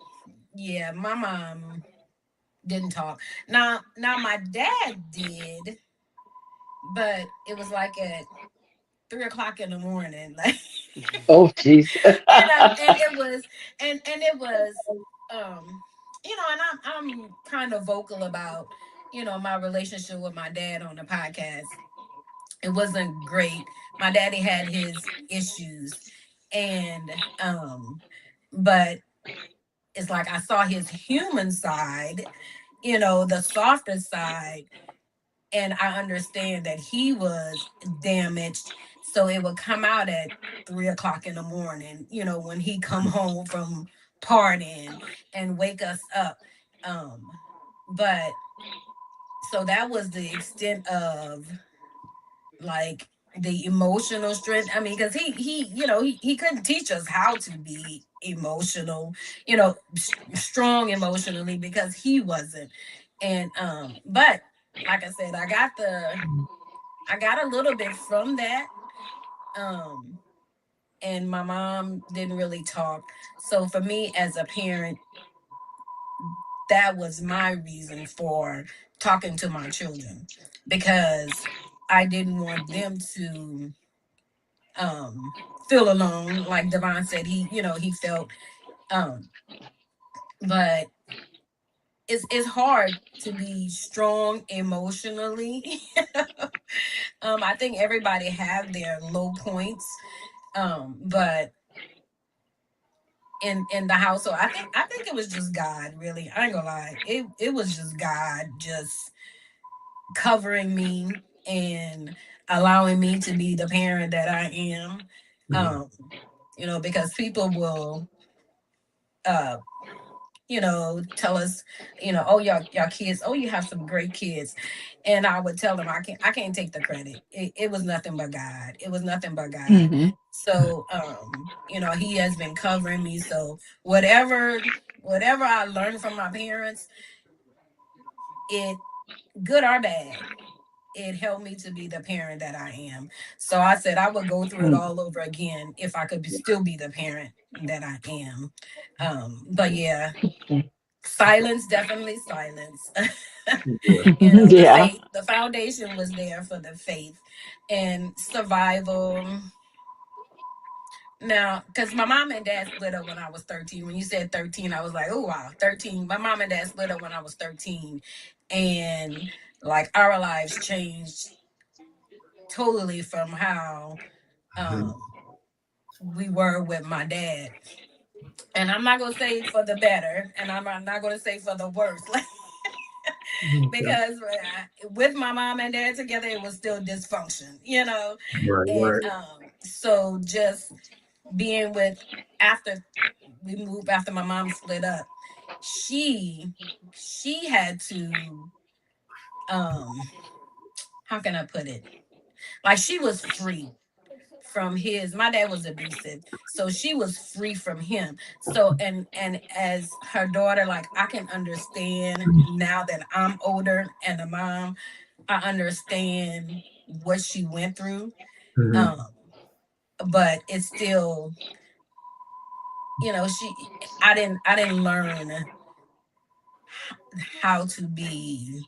yeah, my mom didn't talk. Now my dad did, but it was like at 3 o'clock in the morning, like,
Oh, jeez.
and it was, and it was, um, and I'm kind of vocal about, my relationship with my dad on the podcast. It wasn't great. My daddy had his issues, and but it's like I saw his human side, the softer side, and I understand that he was damaged. So it would come out at 3 o'clock in the morning, when he come home from partying and wake us up. Um, but so that was the extent of, like, the emotional strength. I mean, because he couldn't teach us how to be emotional, strong emotionally, because he wasn't. And but like I said, I got a little bit from that. Um, and my mom didn't really talk. So for me as a parent, that was my reason for talking to my children, because I didn't want them to feel alone. Like Devon said, he felt, um, but it's hard to be strong emotionally. I think everybody have their low points. But in the household, I think it was just God, really. I ain't gonna lie. It was just God just covering me and allowing me to be the parent that I am.
Mhm.
Um, because people will uh tell us, oh, y'all kids, oh, you have some great kids. And I would tell them I can't take the credit. It was nothing but God. It was nothing but God.
Hmm.
So he has been covering me. So whatever I learned from my parents, it, good or bad, it helped me to be the parent that I am. So I said I would go through it all over again if I could still be the parent that I am. But yeah, silence, definitely silence.
Yeah.
The
Yeah.
faith, the foundation was there for the faith and survival. Now, because my mom and dad split up when I was 13. When you said 13, I was like, oh, wow, 13. My mom and dad split up when I was 13. And like our lives changed totally from how
Mhm.
um, we were with my dad. And I'm not going to say for the better, and I'm not going to say for the worse. Like,
Okay.
because with my mom and dad together, it was still dysfunction.
Right,
And
right.
so just being with, after we moved, after my mom split up, she had to, um how can I put it, like, she was free from his, my dad was abusive, so she was free from him. So and as her daughter, like, I can understand now that I'm older and a mom, I understand what she went through.
Mhm.
um but it's still, I didn't learn how to be,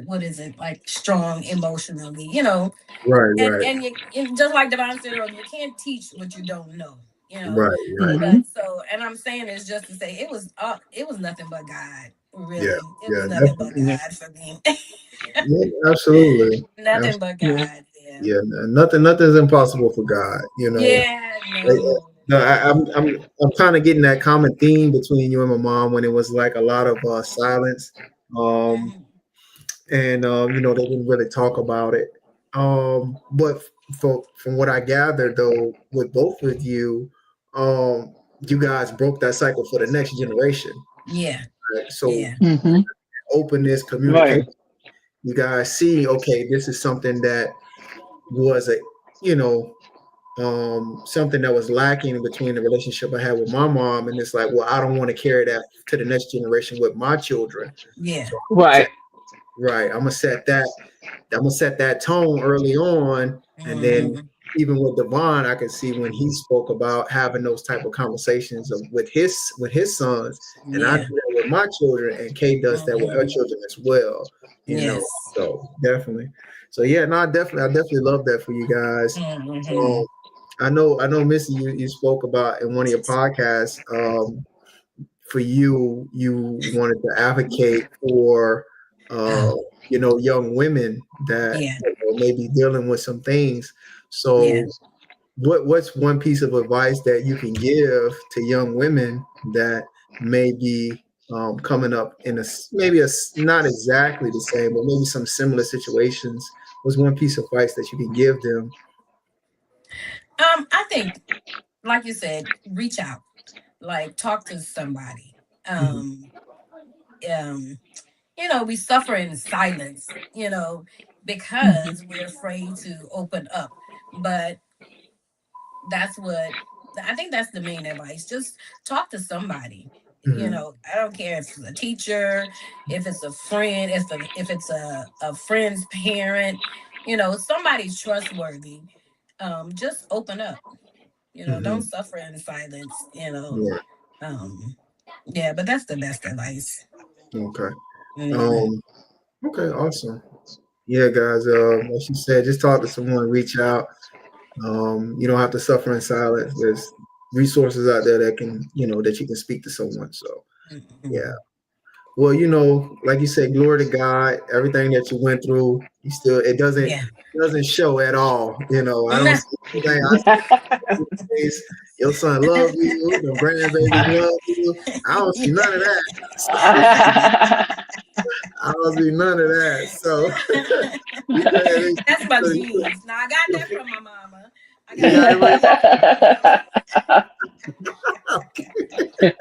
what is it, like, strong emotionally,
Right,
and
right,
and just like Devon said earlier, you can't teach what you don't know.
right, right.
But
Hmm.
so, and I'm saying this just to say, it was nothing but God.
Yeah,
Really, it was
yeah,
nothing but
definitely.
Yeah.
God for me.
Yeah, absolutely.
Nothing but
Yeah.
God. Yeah.
Yeah, nothing's impossible for God.
Yeah.
Like,
No.
no, I'm kind of getting that common theme between you and my mom when it was like a lot of silence, um,
Mhm.
and they didn't really talk about it. But from what I gathered, though, with both of you, you guys broke that cycle for the next generation.
Yeah.
Right? So
Yeah.
Hmm.
openness, communication.
Right.
You guys see, okay, this is something that was a you know something that was lacking between the relationship I had with my mom, and it's like, well, I don't want to carry that to the next generation with my children.
Yeah.
So
Right.
right, I'm gonna set that tone early on, and then
Hmm.
even with Devon, I could see when he spoke about having those type of conversations with his sons, and I do
Yeah.
that with my children, and Kay does that with her
Hmm.
children as well.
Yes.
So definitely. So yeah, no, I definitely love that for you guys.
Hmm.
Um, I know, Missy, you spoke about in one of your podcasts. For you wanted to advocate for, uh,
Oh.
young women that
Yeah.
may be dealing with some things.
Yeah.
So, what's one piece of advice that you can give to young women that may be coming up in maybe not exactly the same, but maybe some similar situations? What's one piece of advice that you can give them?
I think, like you said, reach out, like talk to somebody.
Mhm,
Um, um, we suffer in silence,
Hmm.
because we're afraid to open up. But that's what I think that's the main advice. Just talk to somebody.
mhm,
I don't care if it's a teacher, if it's a friend, if it's a friend's parent, somebody's trustworthy. Just open up. Don't
mhm.
suffer in silence.
Yeah.
Um, yeah, but that's the best advice.
Okay.
Yeah.
Um, okay, awesome. Yeah, guys. Like she said, just talk to someone, reach out. You don't have to suffer in silence. There's resources out there that can, that you can speak to someone. So yeah.
Mhm.
Well, like you said, glory to God. Everything that you went through, you still
Yeah.
it doesn't show at all. I don't see anything. I see your face. Your son love you. Your grandbabies love you. I don't see none of that. I don't see none of that. So you go ahead and
That's my
you
genes. Now I got that from my mama. I got
you
that
got it
from my
right.
mama.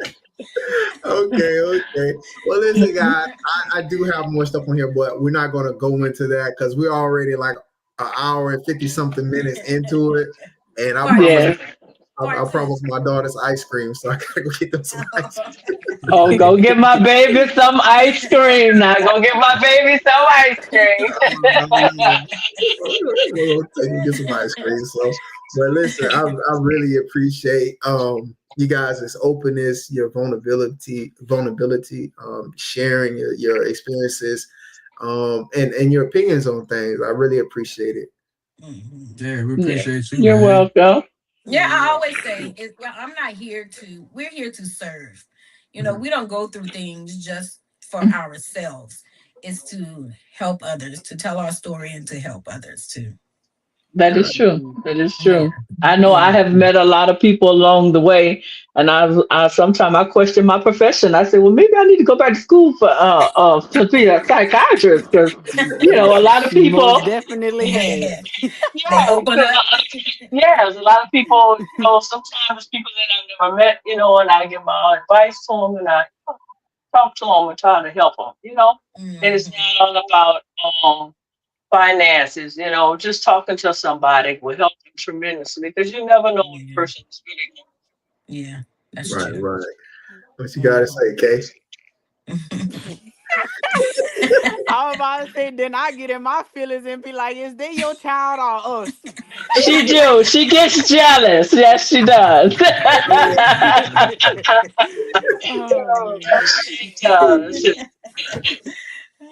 Okay, okay. Well, listen, guys, I do have more stuff on here, but we're not going to go into that because we're already like an hour and 50 something minutes into it. And
Part two.
Yes.
I
Part two.
promised my daughters ice cream, so I gotta go get them some ice cream.
Oh, go get my baby some ice cream now. Go get my baby some ice cream.
We'll take and get some ice cream. So, but listen, I really appreciate you guys' openness, your vulnerability, sharing your experiences, and your opinions on things. I really appreciate it.
Mhm.
Yeah, we
Yeah.
appreciate you,
You're
man.
welcome.
Yeah, I
Yeah.
always say well, we're here to serve.
Mhm,
We don't go through things just for ourselves. It's to help others, to tell our story and to help others too.
That is
right.
true. That is
Yeah.
true. I know I
Yeah.
have met a lot of people along the way, and I sometimes I question my profession. I say, well, maybe I need to go back to school for to be a psychiatrist because a lot of
She most
people,
definitely has.
Yeah. They
yeah,
open
'cause,
up.
yes, a lot of people, sometimes people that I've never met, and I give my advice to them, and I talk to them and try to help them. And it's
Hmm.
not all about finances, just talking to somebody will help them tremendously because you never know what a
Yeah.
person is really going
Yeah. That's
Right,
true.
right. What you gotta
Mhm.
say, Kay?
I was about to say, then I get in my feelings and be like, is they your child or us?
She do. She gets jealous. Yes, she does.
Oh man.
She does.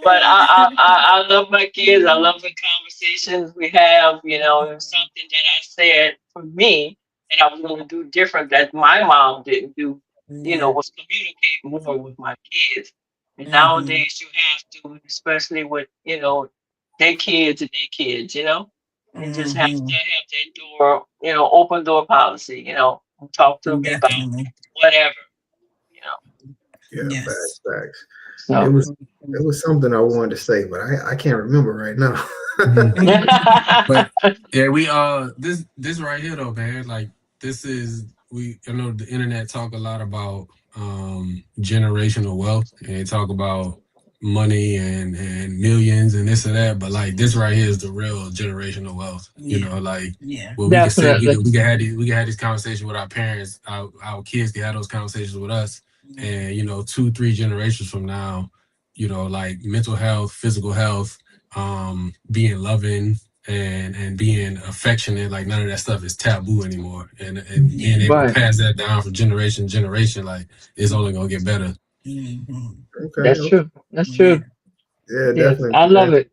But I love my kids. I love the conversations we have. And something that I said for me that I was going to do different that my mom didn't do.
Yeah.
Was communicate more with my kids. And
Mm-hmm.
nowadays you have to, especially with, their kids and their kids, and just have
Mm-hmm.
to have that door, open door policy, and talk to me about
Definitely.
whatever, you know.
Yeah,
Yes.
facts. It
So
was it was something I wanted to say, but I can't remember right now.
Mhm.
Mm-hmm.
But yeah, we this right here though, man. Like this is I know the internet talk a lot about generational wealth and they talk about money and millions and this and that, but like this right here is the real generational wealth. You
Yeah.
know, like
Yeah.
where we can say
definitely.
we can have these conversations with our parents, our kids can have those conversations with us,
Yeah.
and 2, 3 generations from now, like mental health, physical health, being loving and being affectionate, like none of that stuff is taboo anymore, and
Yeah.
being able to
Right.
pass that down from generation to generation, like it's only gonna get better.
Mm-hmm.
Okay,
That's
okay.
true. That's
Yeah.
true.
Yeah,
Yes.
definitely.
I love it.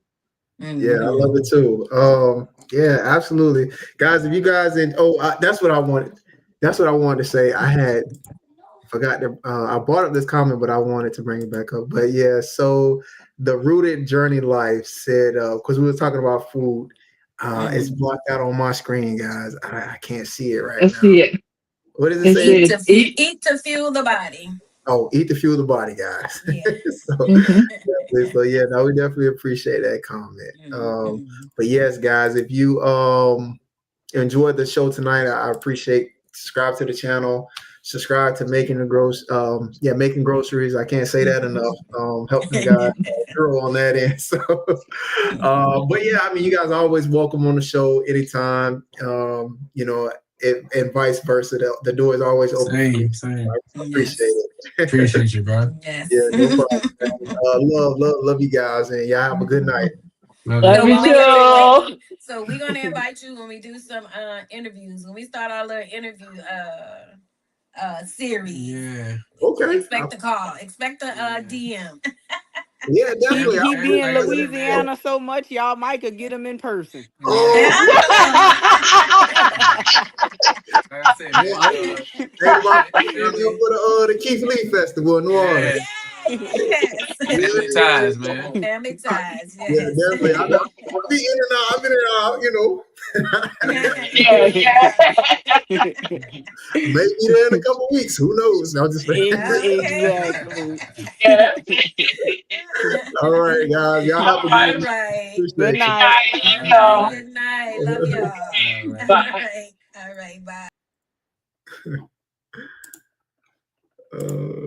Yeah, I
Mm-hmm.
love it too. Yeah, absolutely, guys. If you guys that's what I wanted. That's what I wanted to say. I had forgot to. I brought up this comment, but I wanted to bring it back up. But yeah, so the Rooted Journey Life said because we were talking about food. It's
Mm-hmm.
blocked out on my screen, guys. I can't see it right
Let's
now.
see it.
What does it
It
say?
says eat.
Eat to fuel the body.
Oh, eat to fuel the body, guys.
Yeah.
so,
Hmm.
so yeah, no, we definitely appreciate that comment.
Mm-hmm.
But yes, guys, if you enjoyed the show tonight, I appreciate subscribe to the channel, subscribe to making groceries. I can't say that enough. Helping the guys grow on that end. So but yeah, I mean you guys are always welcome on the show anytime. And vice versa. The door is always open for me.
Same.
I appreciate
Yes.
it.
Appreciate you, bro.
Yeah,
Yes.
no problem. Man. Love you guys, and y'all have a good night.
Love you.
Love
So
you
when we get ready, wait.
too.
So we're gonna invite you when we do some interviews. When we start our little interview series.
Yeah.
Okay.
Expect the call. Expect the DM.
Yeah,
He
definitely.
he
I'll
be
put
in
Like I said, man.
Louisiana so much, y'all might could get him in person.
Yeah.
Oh,
Like I said, man.
no, ain't about
Family.
for the Keith Lee Festival in New Orleans.
Yeah.
Yes.
Family ties, man.
Family ties.
Yeah,
Yes.
definitely. I'll be in and out. I've been in and out,
Yeah, yeah.
maybe there in a couple weeks. Who knows? I'll just
Okay.
Exactly.
Yeah.
all right, guys. Y'all have a
All
good
right.
All
one.
right.
Good
Appreciate
Good
you.
night.
night.
All
Love
right.
y'all.
Good night. Love y'all.
All right.
All
Bye.
right. All right. Bye.
Uh,